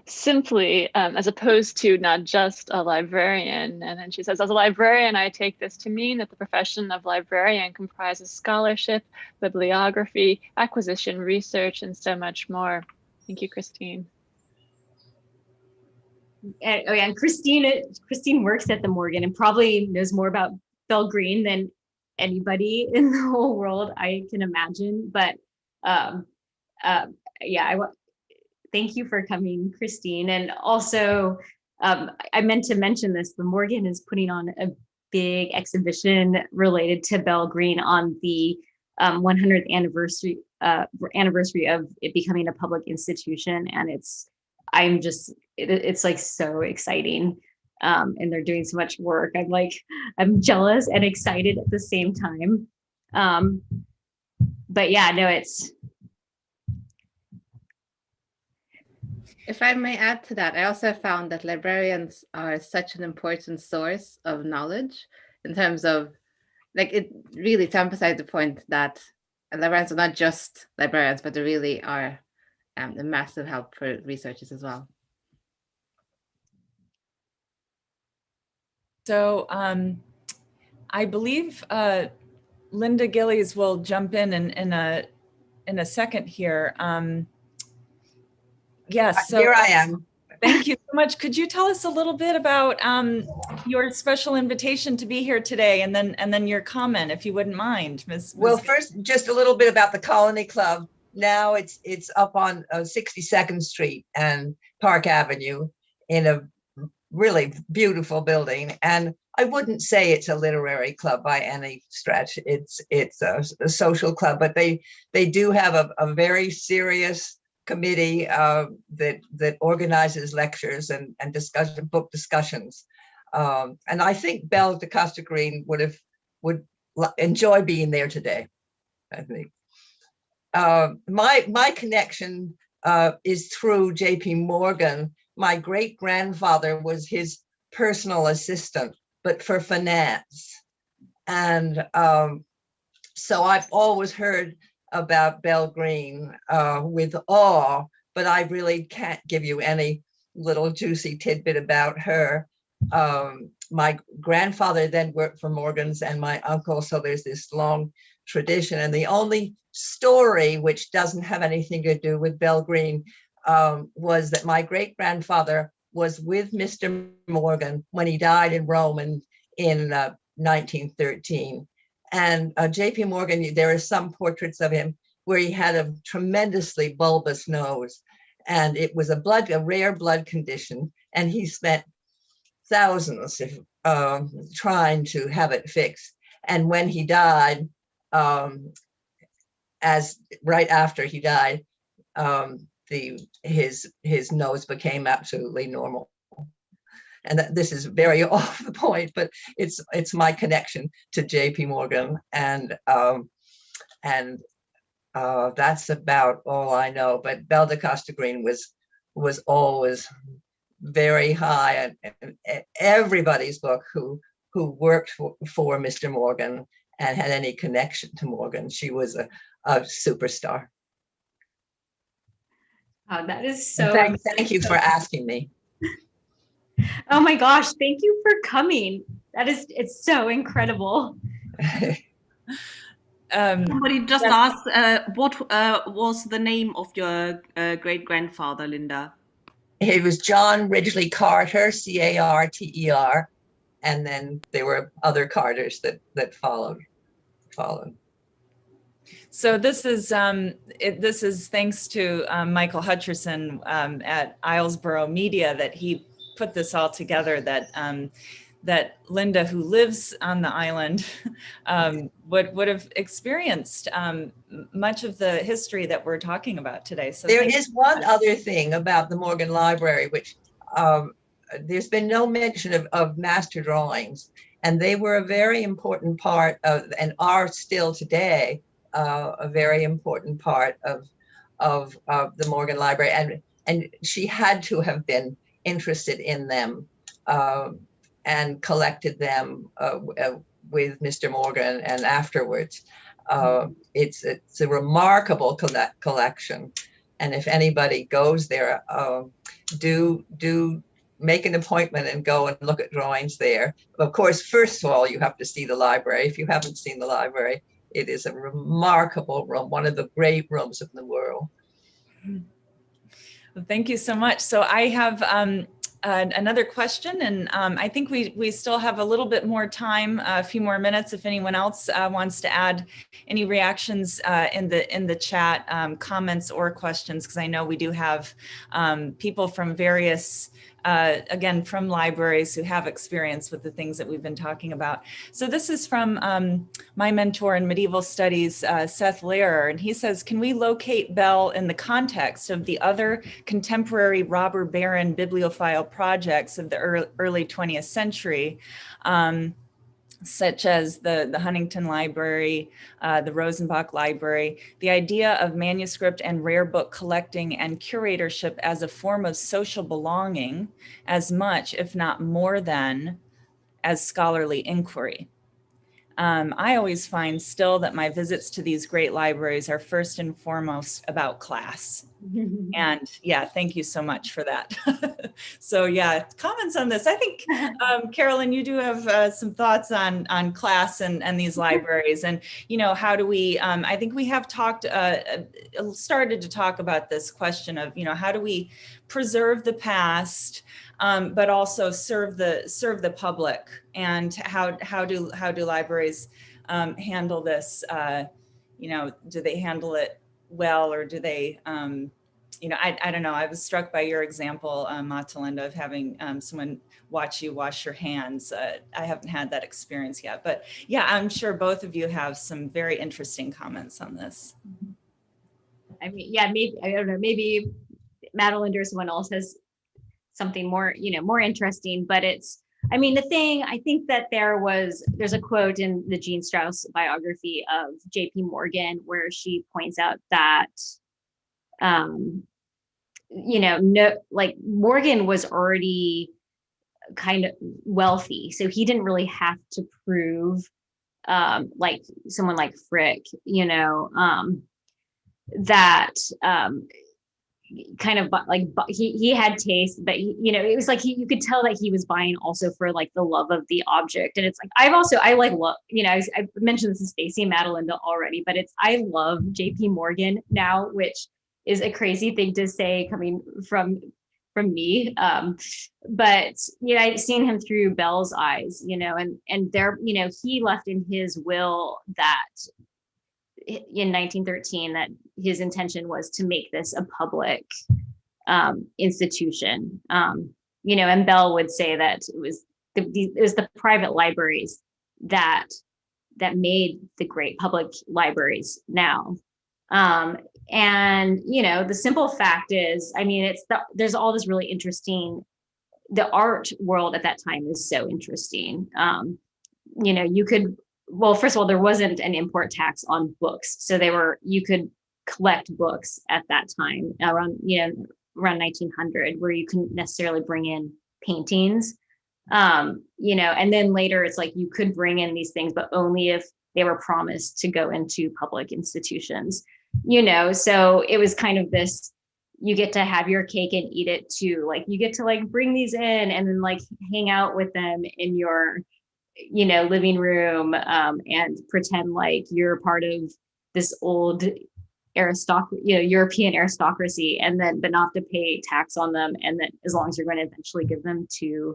simply, as opposed to not just a librarian. And then she says, as a librarian, I take this to mean that the profession of librarian comprises scholarship, bibliography, acquisition, research, and so much more. Thank you, Christine. And Christine works at the Morgan and probably knows more about Belle Greene than anybody in the whole world, I can imagine. But yeah, thank you for coming, Christine. And also, I meant to mention this, the Morgan is putting on a big exhibition related to Belle Greene on the 100th anniversary of it becoming a public institution. And it's so exciting. And they're doing so much work. I'm jealous and excited at the same time. But yeah, no, If I may add to that, I also found that librarians are such an important source of knowledge in terms of, it really to emphasize the point that librarians are not just librarians, but they really are a massive help for researchers as well. So I believe Linda Gillies will jump in a second here. Yes, so here I am. Thank you so much. Could you tell us a little bit about your special invitation to be here today, and then your comment, if you wouldn't mind, Ms. Well, first, just a little bit about the Colony Club. Now it's up on 62nd Street and Park Avenue in a really beautiful building. And I wouldn't say it's a literary club by any stretch. It's a social club, but they do have a very serious committee that organizes lectures and book discussions. And I think Belle da Costa Greene would enjoy being there today, I think. My connection is through J.P. Morgan. My great-grandfather was his personal assistant, but for finance. And so I've always heard about Belle Greene with awe, but I really can't give you any little juicy tidbit about her. My grandfather then worked for Morgan's and my uncle, so there's this long tradition. And the only story which doesn't have anything to do with Belle Greene was that my great-grandfather was with Mr. Morgan when he died in Rome in 1913. And J.P. Morgan, there are some portraits of him where he had a tremendously bulbous nose. And it was a rare blood condition. and he spent thousands trying to have it fixed. And when he died, as right after he died, his nose became absolutely normal. And this is very off the point, but it's my connection to J.P. Morgan, and that's about all I know. But Belle da Costa Greene was always very high, and everybody's book who worked for Mr. Morgan and had any connection to Morgan. She was a superstar. Oh, that is so. Thank you for asking me. Oh my gosh, thank you for coming. It's so incredible. Somebody just asked, what was the name of your great-grandfather, Linda? It was John Ridgely Carter, Carter, and then there were other Carters that followed. So this is thanks to Michael Hutcherson at Islesboro Media that he put this all together, that Linda, who lives on the island, would have experienced much of the history that we're talking about today. So there is one other thing about the Morgan Library, which there's been no mention of master drawings, and they were a very important part of, and are still today, a very important part of the Morgan Library, and she had to have been interested in them and collected them with Mr. Morgan and afterwards. It's a remarkable collection, and if anybody goes there, do make an appointment and go and look at drawings there. Of course, first of all, you have to see the library. If you haven't seen the library, it is a remarkable room, one of the great rooms in the world. Well, thank you so much. So I have another question, and I think we still have a little bit more time, a few more minutes, if anyone else wants to add any reactions in the chat, comments or questions, because I know we do have people from various again, from libraries who have experience with the things that we've been talking about. So this is from my mentor in medieval studies, Seth Lehrer, and he says, can we locate Belle in the context of the other contemporary robber baron bibliophile projects of the early 20th century, such as the Huntington Library, the Rosenbach Library, the idea of manuscript and rare book collecting and curatorship as a form of social belonging as much, if not more than, as scholarly inquiry. I always find still that my visits to these great libraries are first and foremost about class. And yeah, thank you so much for that. So yeah, comments on this. I think, Carolyn, you do have some thoughts on class and these libraries, and, you know, how do we, I think we have started to talk about this question of, you know, how do we preserve the past, but also serve the public, and how do libraries handle this? You know, do they handle it well, or do they? You know, I don't know. I was struck by your example, Matalinda, of having someone watch you wash your hands. I haven't had that experience yet, but yeah, I'm sure both of you have some very interesting comments on this. I mean, yeah, maybe, I don't know, maybe Madeline or someone else has something more, you know, more interesting, but it's, I mean, the thing, I think that there's a quote in the Jean Strauss biography of J.P. Morgan where she points out that, you know, no, like Morgan was already kind of wealthy, so he didn't really have to prove, like someone like Frick, you know, that kind of like he had taste, but he, you know, it was like you could tell that he was buying also for like the love of the object. And it's like I like love, you know, I mentioned this to Stacy and Madelinda already, but I love JP Morgan now, which is a crazy thing to say coming from me, but you know, I've seen him through Belle's eyes, you know, and there, you know, he left in his will that in 1913 that his intention was to make this a public institution. and Belle would say that it was the private libraries that made the great public libraries now. And the simple fact is, I mean, there's all this really interesting. The art world at that time is so interesting. You could, well, first of all, there wasn't an import tax on books, so you could collect books at that time around 1900, where you couldn't necessarily bring in paintings. And then later it's like you could bring in these things, but only if they were promised to go into public institutions. So it was kind of this, you get to have your cake and eat it too. Like you get to like bring these in and then like hang out with them in your, living room, and pretend like you're part of this old European aristocracy, and then but not to pay tax on them, and then as long as you're going to eventually give them to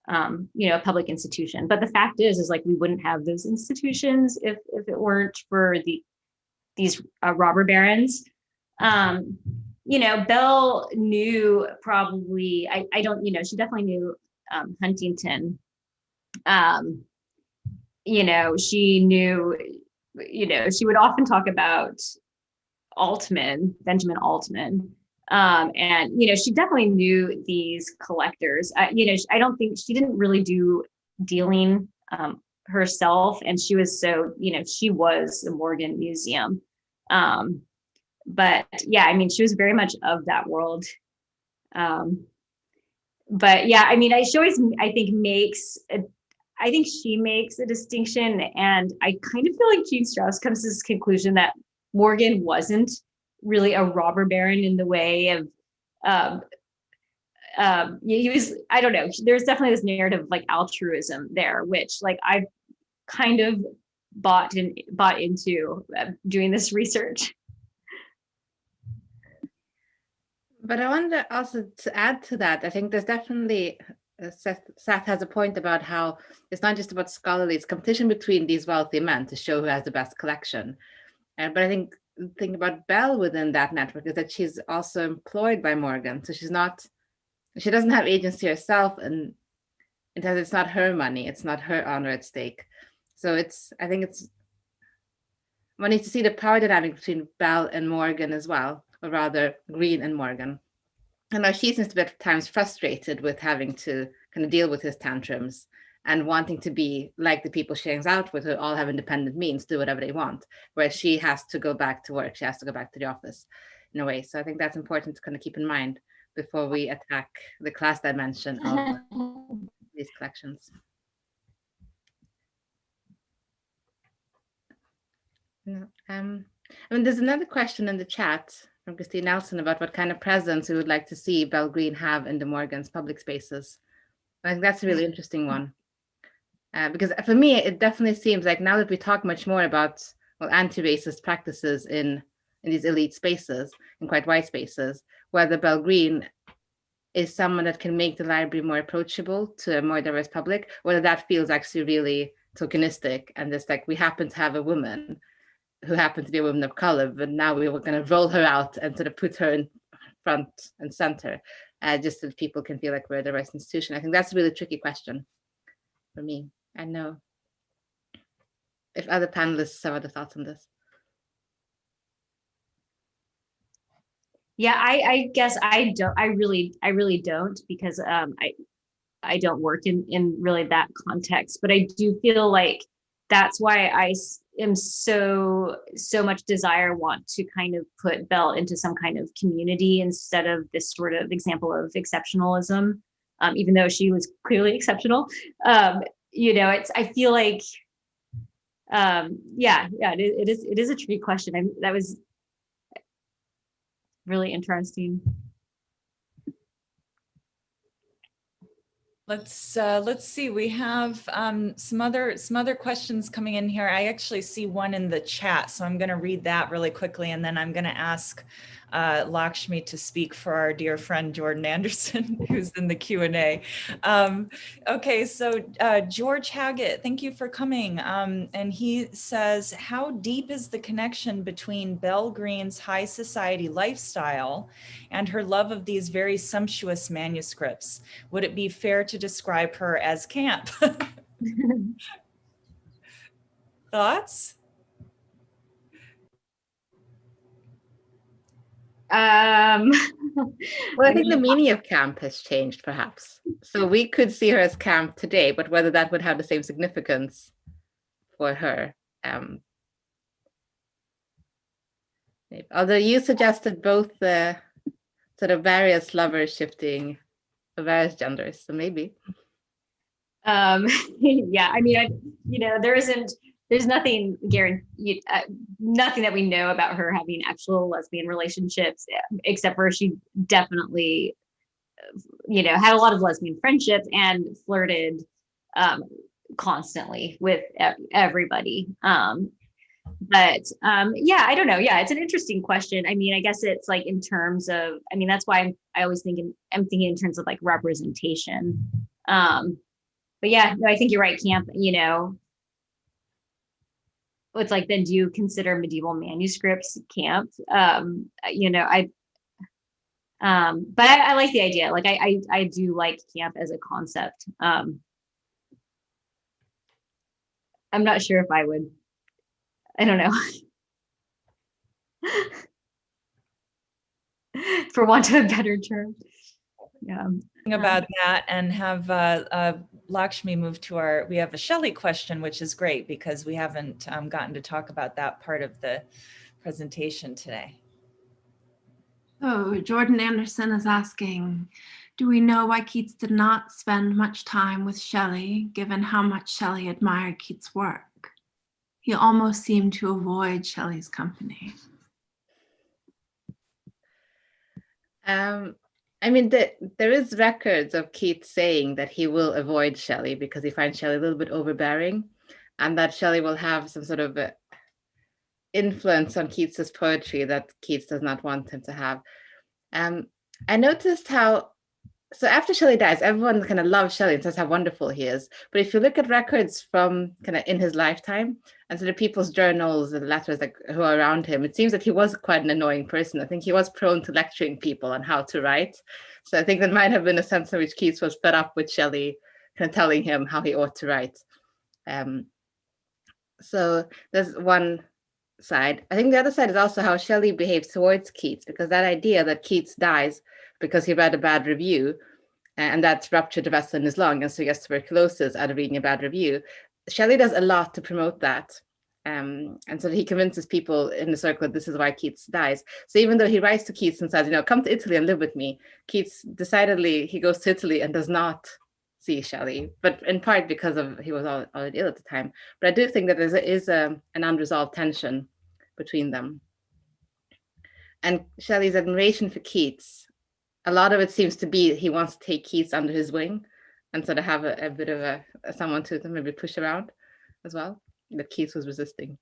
a public institution. But the fact is like we wouldn't have those institutions if it weren't for these robber barons. Belle knew probably, I don't, she definitely knew Huntington. She knew, she would often talk about Benjamin Altman. And, she definitely knew these collectors. I don't think she didn't really do dealing herself. And she was she was the Morgan Museum. But yeah, I mean, she was very much of that world. But yeah, I mean, she always, I think she makes a distinction, and I kind of feel like Jean Strauss comes to this conclusion that Morgan wasn't really a robber baron in the way of, he was, I don't know, there's definitely this narrative of like altruism there, which like I've kind of bought into doing this research. But I wonder also to add to that, I think there's definitely, Seth has a point about how it's not just about scholarly, it's competition between these wealthy men to show who has the best collection. But I think the thing about Belle within that network is that she's also employed by Morgan. So she doesn't have agency herself, and it's not her money, it's not her honor at stake. So I think one needs to see the power dynamic between Belle and Morgan as well, or rather Greene and Morgan. And now she seems to be at times frustrated with having to kind of deal with his tantrums and wanting to be like the people she hangs out with, who all have independent means, do whatever they want, whereas she has to go back to work, she has to go back to the office in a way. So I think that's important to kind of keep in mind before we attack the class dimension of these collections. I mean, there's another question in the chat from Christine Nelson about what kind of presence we would like to see Belle Greene have in the Morgan's public spaces. I think that's a really interesting one. Because for me, it definitely seems like now that we talk much more about anti-racist practices in these elite spaces, in quite white spaces, whether Belle Greene is someone that can make the library more approachable to a more diverse public, whether that feels actually really tokenistic and just like we happen to have a woman who happened to be a woman of color, but now we were going to roll her out and sort of put her in front and center, just so that people can feel like we're a diverse institution. I think that's a really tricky question for me. I know if other panelists have other thoughts on this. Yeah, I guess I don't. I really don't, because I don't work in really that context. But I do feel like that's why I am so much want to kind of put Belle into some kind of community instead of this sort of example of exceptionalism, even though she was clearly exceptional. I feel like, it is a tricky question. That was really interesting. Let's see. We have some other questions coming in here. I actually see one in the chat, so I'm going to read that really quickly, and then I'm going to ask Lakshmi to speak for our dear friend Jordan Anderson, who's in the Q&A. Okay, so George Haggett, thank you for coming. And he says, how deep is the connection between Belle Greene's high society lifestyle and her love of these very sumptuous manuscripts? Would it be fair to describe her as camp? Thoughts? Um, Well, I think the meaning of camp has changed, perhaps. So we could see her as camp today, but whether that would have the same significance for her. Maybe. Although you suggested both the sort of various lovers shifting of various genders, so maybe. yeah, I mean, there's nothing guaranteed, nothing that we know about her having actual lesbian relationships, except for she definitely, had a lot of lesbian friendships and flirted constantly with everybody. But yeah, I don't know. Yeah, it's an interesting question. I mean, I guess it's like in terms of, I mean, that's why I always I'm thinking in terms of like representation. But yeah, no, I think you're right, camp, it's like, then do you consider medieval manuscripts camp? But I like the idea. Like I do like camp as a concept. I'm not sure if I would, I don't know. For want of a better term. Yeah. About that and have Lakshmi move to we have a Shelley question, which is great because we haven't gotten to talk about that part of the presentation today. So Jordan Anderson is asking, do we know why Keats did not spend much time with Shelley, given how much Shelley admired Keats' work? He almost seemed to avoid Shelley's company. I mean, there is records of Keats saying that he will avoid Shelley because he finds Shelley a little bit overbearing, and that Shelley will have some sort of influence on Keats's poetry that Keats does not want him to have. I noticed how, so after Shelley dies, everyone kind of loves Shelley and says how wonderful he is. But if you look at records from kind of in his lifetime, and sort of people's journals and letters who are around him, it seems that he was quite an annoying person. I think he was prone to lecturing people on how to write. So I think that might have been a sense in which Keats was fed up with Shelley kind of telling him how he ought to write. So there's one side. I think the other side is also how Shelley behaves towards Keats, because that idea that Keats dies because he read a bad review and that's ruptured a vessel in his lung and so he gets tuberculosis out of reading a bad review. Shelley does a lot to promote that. And so he convinces people in the circle that this is why Keats dies. So even though he writes to Keats and says, come to Italy and live with me, Keats decidedly, he goes to Italy and does not see Shelley, but in part because he was already ill at the time. But I do think that there is an unresolved tension between them. And Shelley's admiration for Keats, a lot of it seems to be he wants to take Keats under his wing and sort of have a bit of someone to maybe push around as well, that Keats was resisting.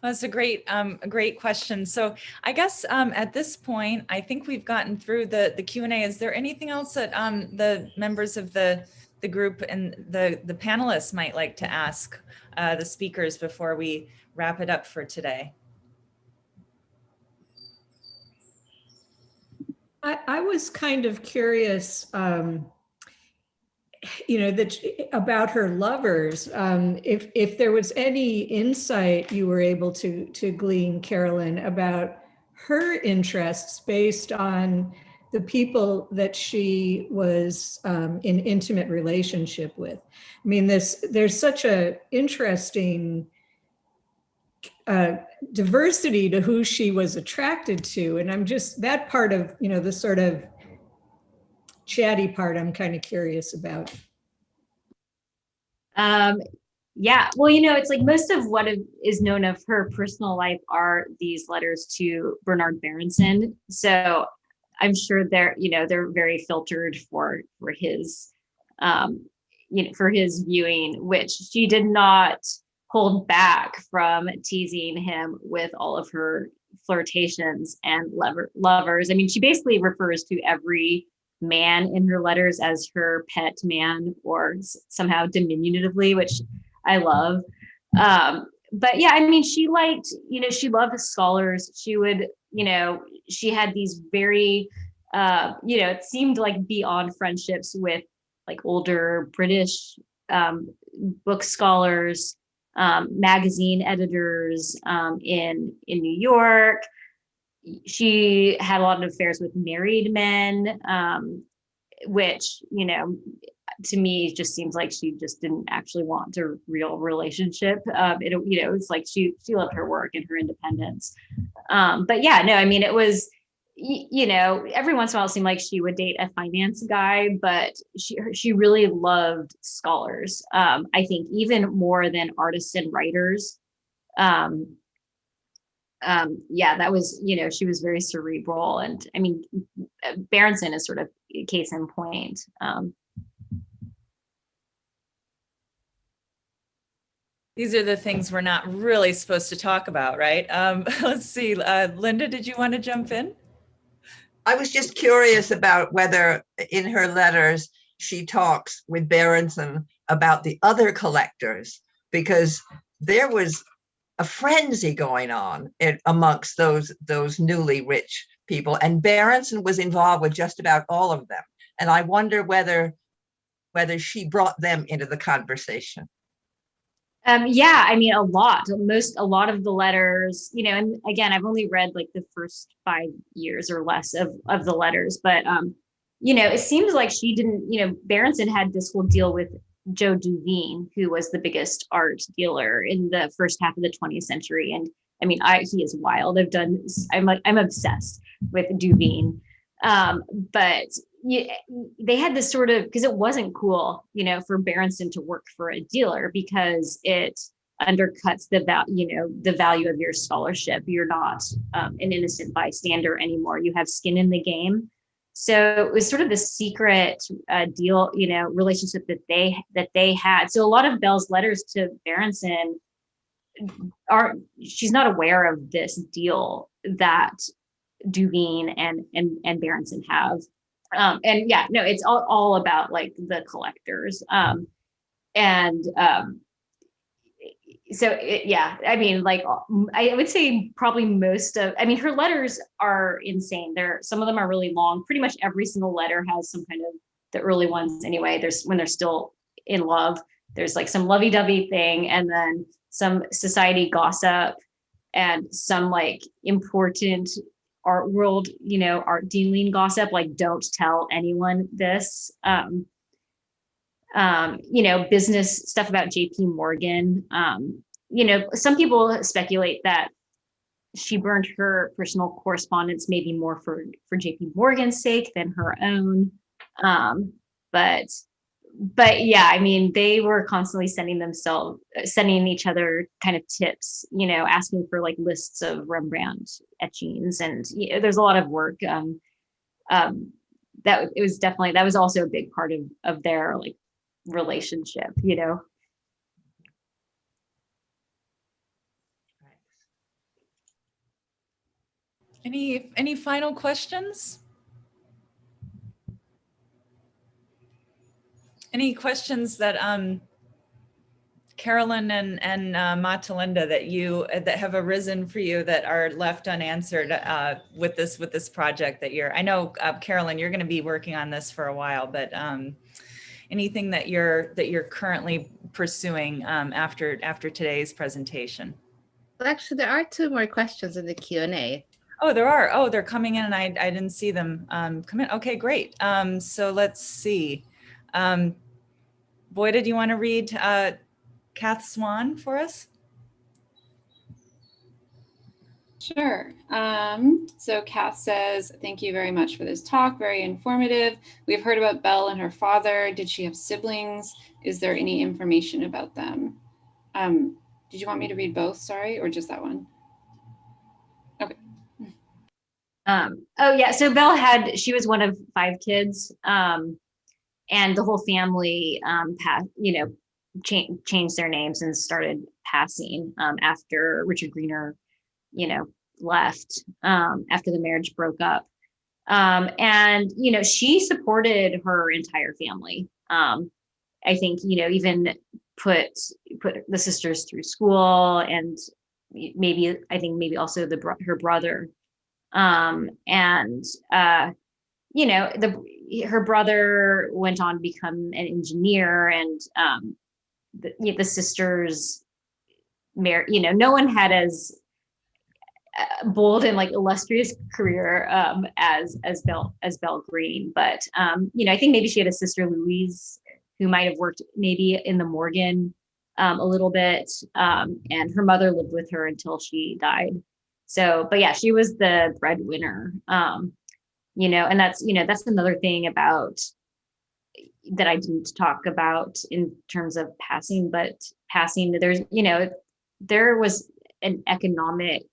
That's a great question. So I guess at this point, I think we've gotten through the Q&A. Is there anything else that the members of the group and the panelists might like to ask the speakers before we wrap it up for today? I was kind of curious, about her lovers. If there was any insight you were able to glean, Carolyn, about her interests based on the people that she was in intimate relationship with. I mean, there's such a interesting diversity to who she was attracted to. And I'm just, that part of, the sort of chatty part, I'm kind of curious about. Yeah, well, it's like most of what is known of her personal life are these letters to Bernard Berenson. So I'm sure they're very filtered for his, for his viewing, which she did not hold back from teasing him with all of her flirtations and lovers. I mean, she basically refers to every man in her letters as her pet man, or somehow diminutively, which I love. But yeah, I mean, she liked, she loved scholars. She would, she had these very, it seemed like beyond friendships with like older British book scholars, magazine editors in New York. She had a lot of affairs with married men, which, to me just seems like she just didn't actually want a real relationship. It's like she loved her work and her independence. But yeah, no, I mean, it was, every once in a while it seemed like she would date a finance guy, but she really loved scholars. I think even more than artists and writers. Yeah, that was, she was very cerebral. And I mean, Berenson is sort of a case in point. These are the things we're not really supposed to talk about, right? Let's see, Linda, did you want to jump in? I was just curious about whether in her letters she talks with Berenson about the other collectors, because there was a frenzy going on amongst those newly rich people, and Berenson was involved with just about all of them. And I wonder whether she brought them into the conversation. Yeah, I mean, a lot of the letters, and again, I've only read like the first 5 years or less of the letters, but, it seems like she didn't, Berenson had this whole deal with Joe Duveen, who was the biggest art dealer in the first half of the 20th century. And I mean, he is wild. I'm obsessed with Duveen. But they had this sort of, because it wasn't cool, for Berenson to work for a dealer, because it undercuts the value of your scholarship. You're not an innocent bystander anymore. You have skin in the game. So it was sort of the secret deal, relationship that they had. So a lot of Belle's letters to Berenson she's not aware of this deal that Duveen and Berenson have. And yeah, no, it's all about like the collectors. Yeah, I mean, like, I would say probably her letters are insane. Some of them are really long. Pretty much every single letter has some kind of, the early ones anyway, when they're still in love, there's like some lovey-dovey thing, and then some society gossip, and some like important art world, art dealing gossip, like don't tell anyone this. Business stuff about JP Morgan. Some people speculate that she burned her personal correspondence maybe more for JP Morgan's sake than her own. But yeah, I mean, they were constantly sending each other kind of tips, asking for like lists of Rembrandt etchings, and there's a lot of work. That was also a big part of their like relationship, Any final questions? Any questions that Carolyn and Matalinda that have arisen for you that are left unanswered with this project I know, Carolyn, you're going to be working on this for a while, but anything that you're currently pursuing after today's presentation? Well, actually, there are 2 more questions in the Q&A. Oh, there are. Oh, they're coming in, and I didn't see them come in. Okay, great. So let's see. Boyda, do you want to read Kath Swan for us? Sure. So Kath says, thank you very much for this talk. Very informative. We've heard about Belle and her father. Did she have siblings? Is there any information about them? Did you want me to read both? Sorry, or just that one? Okay. Oh yeah. So Belle she was one of 5 kids. And the whole family changed their names and started passing after Richard Greener, left after the marriage broke up. And, she supported her entire family. I think, even put the sisters through school, and maybe also her brother. Her brother went on to become an engineer, and the sisters no one had as bold and illustrious career as Belle Greene, but I think maybe she had a sister Louise who might have worked maybe in the Morgan a little bit, and her mother lived with her until she died. So, but yeah, she was the breadwinner, and that's another thing about that I didn't talk about in terms of passing, but there was an economic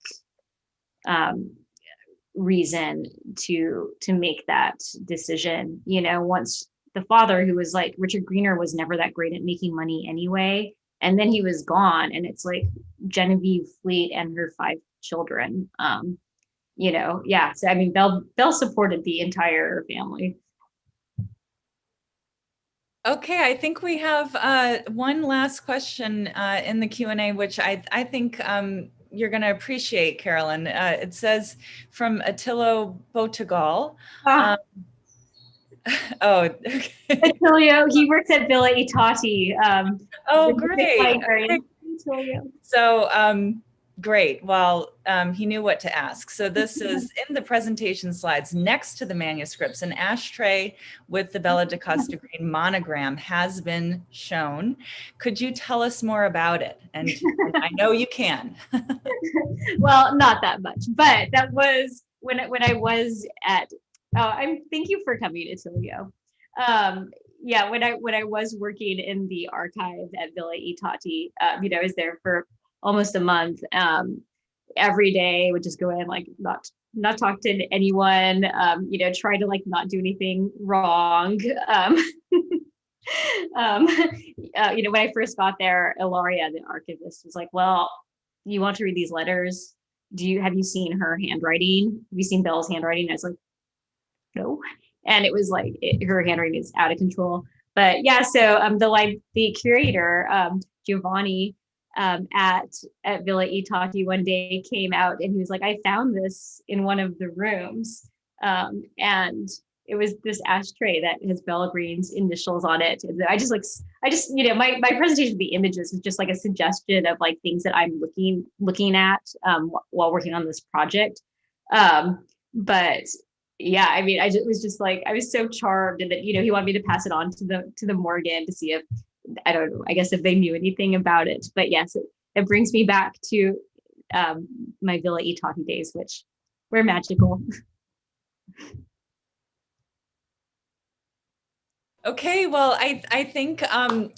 reason to make that decision. Once the father, who was Richard Greener, was never that great at making money anyway, and then he was gone, and it's Genevieve Fleet and her 5 children. Yeah. So I mean, Belle supported the entire family. Okay, I think we have one last question in the Q&A, which I think you're going to appreciate, Carolyn. It says from Attilo Botagal. Okay. Attilio, he works at Villa Itati. Oh, great. So, great. Well, he knew what to ask. So this is in the presentation slides next to the manuscripts. An ashtray with the Belle da Costa Greene monogram has been shown. Could you tell us more about it? And I know you can. Well, not that much, but that was when I was at. Thank you for coming, Attilio. Yeah, when I was working in the archive at Villa Itati, I was there for almost a month. Every day I would just go in, not talk to anyone, try to not do anything wrong. When I first got there, Ilaria, the archivist, was like, well, you want to read these letters? Have you seen her handwriting? Have you seen Belle's handwriting? And I was like, no. And it was her handwriting is out of control. But yeah, so the curator, Giovanni, at Villa Itati one day came out, and he was like, I found this in one of the rooms. And it was this ashtray that has Belle Greene's initials on it. And I just my presentation of the images is just a suggestion of things that I'm looking at while working on this project. But yeah, I mean, I was so charmed, and that he wanted me to pass it on to the Morgan to see if, I don't know, I guess if they knew anything about it. But yes, it brings me back to my Villa Itati days, which were magical. Okay, well, I think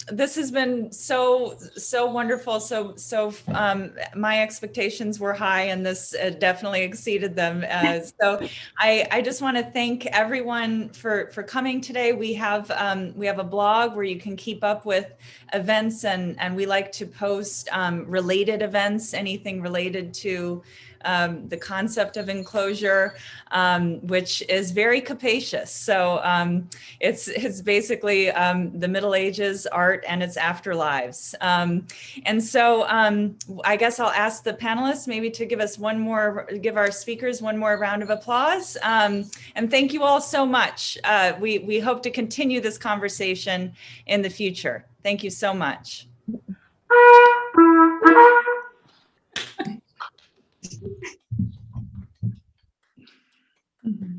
this has been so wonderful. So my expectations were high, and this definitely exceeded them. So I just want to thank everyone for coming today. We have a blog where you can keep up with events, and we like to post related events, anything related to the concept of enclosure, which is very capacious. So it's basically the Middle Ages, art, and its afterlives. And so I guess I'll ask the panelists maybe to give our speakers one more round of applause. And thank you all so much. We hope to continue this conversation in the future. Thank you so much.